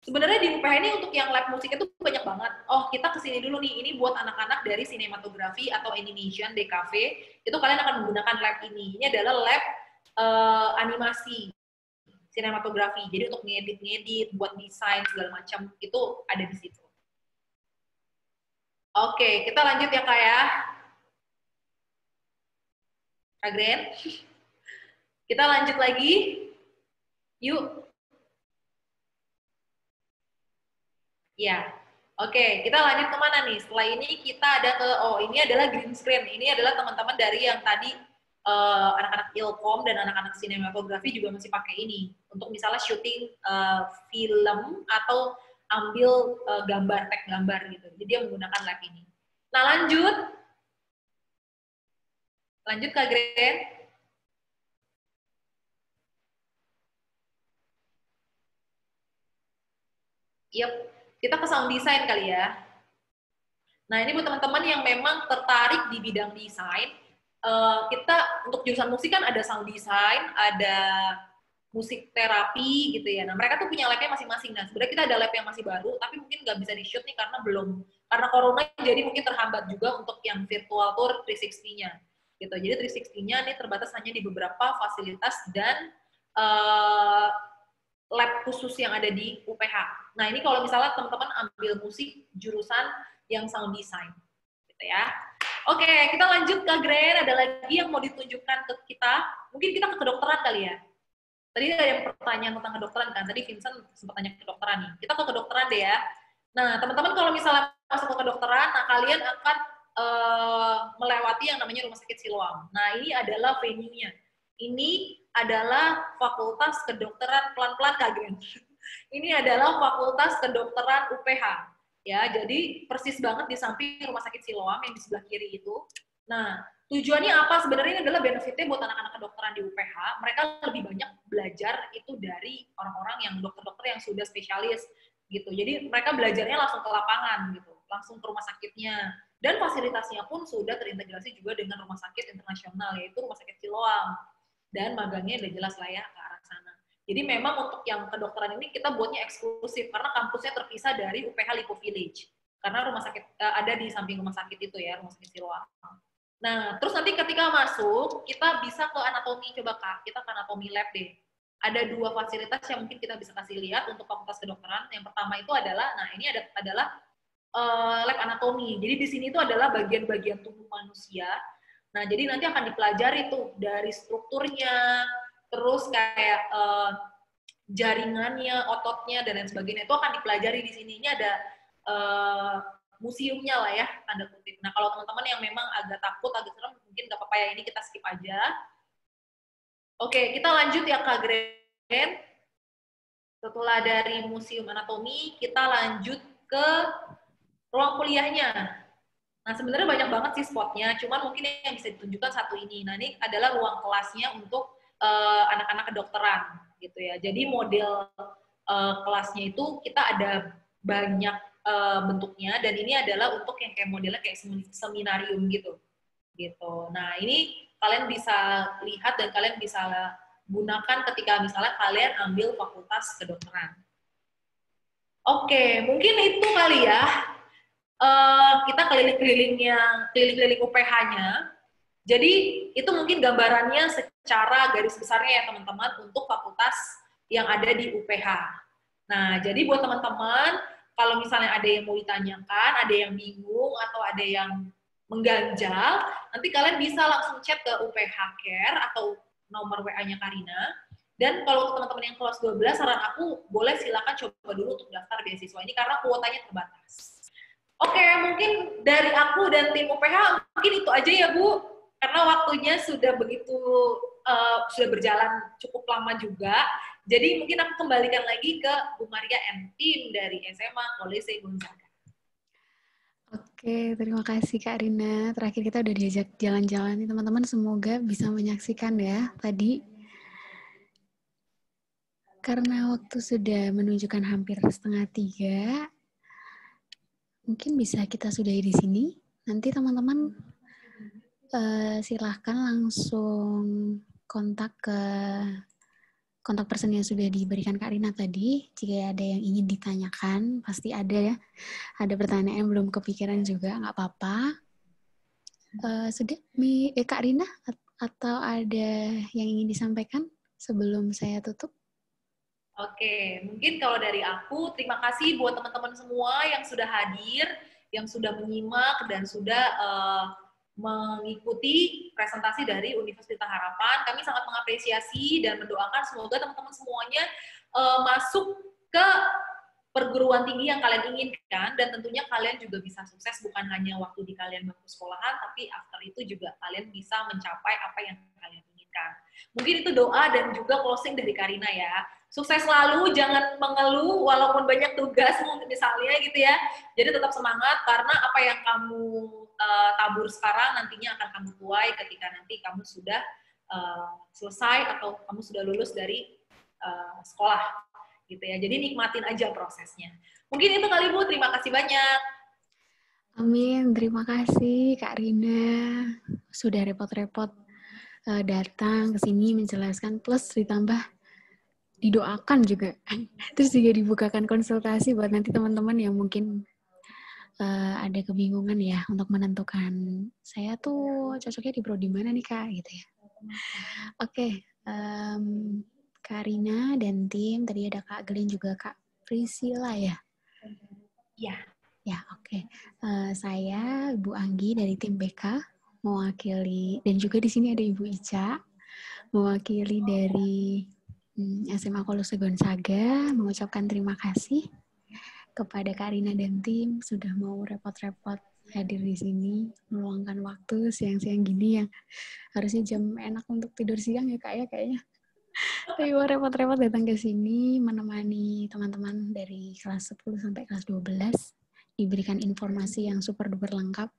Sebenarnya di UPH ini untuk yang lab musik itu banyak banget. Oh, kita kesini dulu nih. Ini buat anak-anak dari sinematografi atau animation DKV. Itu kalian akan menggunakan lab ini. Ini adalah lab animasi sinematografi. Jadi untuk ngedit, buat desain segala macam itu ada di situ. Oke, kita lanjut ya Kak ya. Kak Gren. Kita lanjut lagi. Yuk. Ya. Oke, kita lanjut kemana nih? Setelah ini kita ada ke, ini adalah green screen. Ini adalah teman-teman dari yang tadi anak-anak ilkom dan anak-anak sinematografi juga masih pakai ini. Untuk misalnya syuting film atau ambil gambar, tag gambar gitu. Jadi dia menggunakan lab ini. Nah, lanjut. Lanjut Kak Gren. Yep, kita ke sound design kali ya. Nah, ini buat teman-teman yang memang tertarik di bidang desain, kita untuk jurusan musik kan ada sound design, ada musik terapi gitu ya. Nah, mereka tuh punya labnya masing-masing. Nah, sebenarnya kita ada lab yang masih baru, tapi mungkin nggak bisa di-shoot nih karena corona, jadi mungkin terhambat juga untuk yang virtual tour 360-nya. Gitu. Jadi 360-nya ini terbatas hanya di beberapa fasilitas dan lab khusus yang ada di UPH. Nah, ini kalau misalnya teman-teman ambil musik jurusan yang sound design. Gitu ya. Oke, kita lanjut ke Gren. Ada lagi yang mau ditunjukkan ke kita? Mungkin kita ke kedokteran kali ya. Tadi ada yang pertanyaan tentang kedokteran kan, tadi Vincent sempat tanya kedokteran nih. Kita ke kedokteran deh ya. Nah, teman-teman kalau misalnya masuk ke kedokteran, nah kalian akan melewati yang namanya Rumah Sakit Siloam. Nah, ini adalah venue-nya. Ini adalah Fakultas Kedokteran, pelan-pelan Kak Gren. Ini adalah Fakultas Kedokteran UPH. Ya, jadi persis banget di samping Rumah Sakit Siloam yang di sebelah kiri itu. Nah, tujuannya apa? Sebenarnya ini adalah benefitnya buat anak-anak kedokteran di UPH. Mereka lebih banyak belajar itu dari orang-orang yang dokter-dokter yang sudah spesialis gitu. Jadi mereka belajarnya langsung ke lapangan gitu, langsung ke rumah sakitnya. Dan fasilitasnya pun sudah terintegrasi juga dengan rumah sakit internasional, yaitu Rumah Sakit Siloam. Dan magangnya udah jelas lah ya ke arah sana. Jadi memang untuk yang kedokteran ini kita buatnya eksklusif karena kampusnya terpisah dari UPH Lipo Village. Karena rumah sakit ada di samping rumah sakit itu ya, Rumah Sakit Siloam. Nah, terus nanti ketika masuk, kita bisa ke anatomi, coba Kak, kita ke anatomi lab deh. Ada 2 fasilitas yang mungkin kita bisa kasih lihat untuk fakultas kedokteran. Yang pertama itu adalah, nah ini adalah lab anatomi. Jadi di sini itu adalah bagian-bagian tubuh manusia. Nah, jadi nanti akan dipelajari tuh dari strukturnya, terus kayak jaringannya, ototnya, dan lain sebagainya. Itu akan dipelajari di sini. Ini ada museumnya lah ya, tanda kutip. Nah, kalau teman-teman yang memang agak takut, agak serem, mungkin nggak apa-apa ya, ini kita skip aja. Oke, kita lanjut ya Kak Gren. Setelah dari Museum Anatomi, kita lanjut ke ruang kuliahnya. Nah, sebenarnya banyak banget sih spotnya, cuman mungkin yang bisa ditunjukkan satu ini. Nah, ini adalah ruang kelasnya untuk anak-anak kedokteran, gitu ya. Jadi model kelasnya itu kita ada banyak bentuknya, dan ini adalah untuk yang kayak modelnya kayak seminarium gitu. Nah, ini kalian bisa lihat dan kalian bisa gunakan ketika misalnya kalian ambil fakultas kedokteran. Oke, mungkin itu kali ya. Kita keliling-keliling UPH-nya. Jadi itu mungkin gambarannya secara garis besarnya ya teman-teman untuk fakultas yang ada di UPH. Nah, jadi buat teman-teman, kalau misalnya ada yang mau ditanyakan, ada yang bingung, atau ada yang mengganjal, nanti kalian bisa langsung chat ke UPH Care atau nomor WA-nya Karina. Dan kalau untuk teman-teman yang kelas 12, saran aku boleh silakan coba dulu untuk daftar beasiswa ini karena kuotanya terbatas. Oke, mungkin dari aku dan tim UPH mungkin itu aja ya Bu, karena waktunya sudah sudah berjalan cukup lama juga. Jadi mungkin aku kembalikan lagi ke Bu Maria and tim dari SMA Kolese Gonzaga. Oke, terima kasih Kak Rina. Terakhir kita udah diajak jalan-jalan nih teman-teman, semoga bisa menyaksikan ya tadi. Karena waktu sudah menunjukkan hampir 2:30, mungkin bisa kita sudahi di sini. Nanti teman-teman silahkan langsung kontak person yang sudah diberikan Kak Rina tadi. Jika ada yang ingin ditanyakan, pasti ada ya. Ada pertanyaan yang belum kepikiran juga, nggak apa-apa. Sudah, Kak Rina, atau ada yang ingin disampaikan sebelum saya tutup? Oke, mungkin kalau dari aku, terima kasih buat teman-teman semua yang sudah hadir, yang sudah menyimak, dan sudah mengikuti presentasi dari Universitas Harapan. Kami sangat mengapresiasi dan mendoakan semoga teman-teman semuanya masuk ke perguruan tinggi yang kalian inginkan, dan tentunya kalian juga bisa sukses bukan hanya waktu di kalian bangku sekolahan, tapi after itu juga kalian bisa mencapai apa yang kalian inginkan. Mungkin itu doa dan juga closing dari Karina ya. Sukses selalu, jangan mengeluh walaupun banyak tugas misalnya gitu ya. Jadi tetap semangat karena apa yang kamu tabur sekarang nantinya akan kamu tuai ketika nanti kamu sudah selesai atau kamu sudah lulus dari sekolah gitu ya. Jadi nikmatin aja prosesnya. Mungkin itu kali Bu, terima kasih banyak. Amin, terima kasih Kak Rina. Sudah repot-repot datang ke sini menjelaskan, plus ditambah didoakan juga. Terus juga dibukakan konsultasi buat nanti teman-teman yang mungkin ada kebingungan ya untuk menentukan saya tuh cocoknya di prodi mana nih Kak gitu ya. Oke, Kak Rina dan tim, tadi ada Kak Glenn juga Kak Priscilla ya. Iya. Ya, oke. Saya Bu Anggi dari tim BK mewakili, dan juga di sini ada Ibu Ica mewakili dari SMA Kolose Gonzaga, mengucapkan terima kasih kepada Kak Rina dan tim sudah mau repot-repot hadir di sini, meluangkan waktu siang-siang gini yang harusnya jam enak untuk tidur siang ya Kak ya kayaknya. Tapi mau repot-repot datang ke sini menemani teman-teman dari kelas 10 sampai kelas 12, diberikan informasi yang super duper lengkap,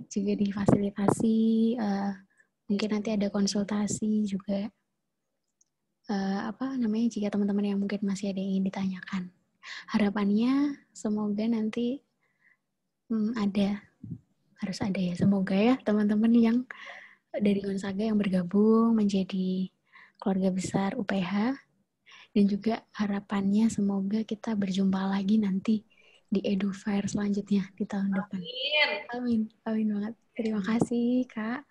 juga difasilitasi, mungkin nanti ada konsultasi juga, jika teman-teman yang mungkin masih ada yang ingin ditanyakan. Harapannya semoga nanti harus ada ya, semoga ya teman-teman yang dari Gonzaga yang bergabung menjadi keluarga besar UPH, dan juga harapannya semoga kita berjumpa lagi nanti di EduFair selanjutnya di tahun depan. Amin, amin banget. Terima kasih Kak.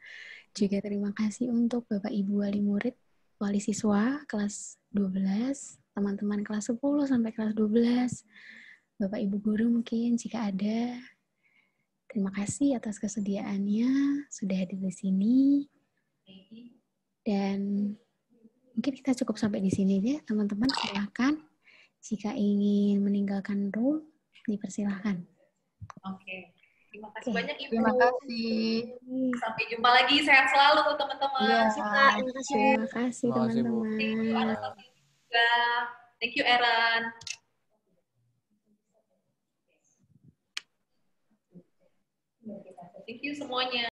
Juga terima kasih untuk Bapak Ibu wali murid, wali siswa kelas 12, teman-teman kelas 10 sampai kelas 12, Bapak Ibu guru mungkin jika ada. Terima kasih atas kesediaannya sudah hadir di sini. Dan mungkin kita cukup sampai di sini ya, teman-teman. Silakan jika ingin meninggalkan room, dipersilahkan. Oke. Terima kasih banyak Ibu. Terima kasih. Sampai jumpa lagi. Sehat selalu teman-teman. Iya. Terima kasih teman-teman. Thank you Anastasia juga. Thank you Eran. Thank you semuanya.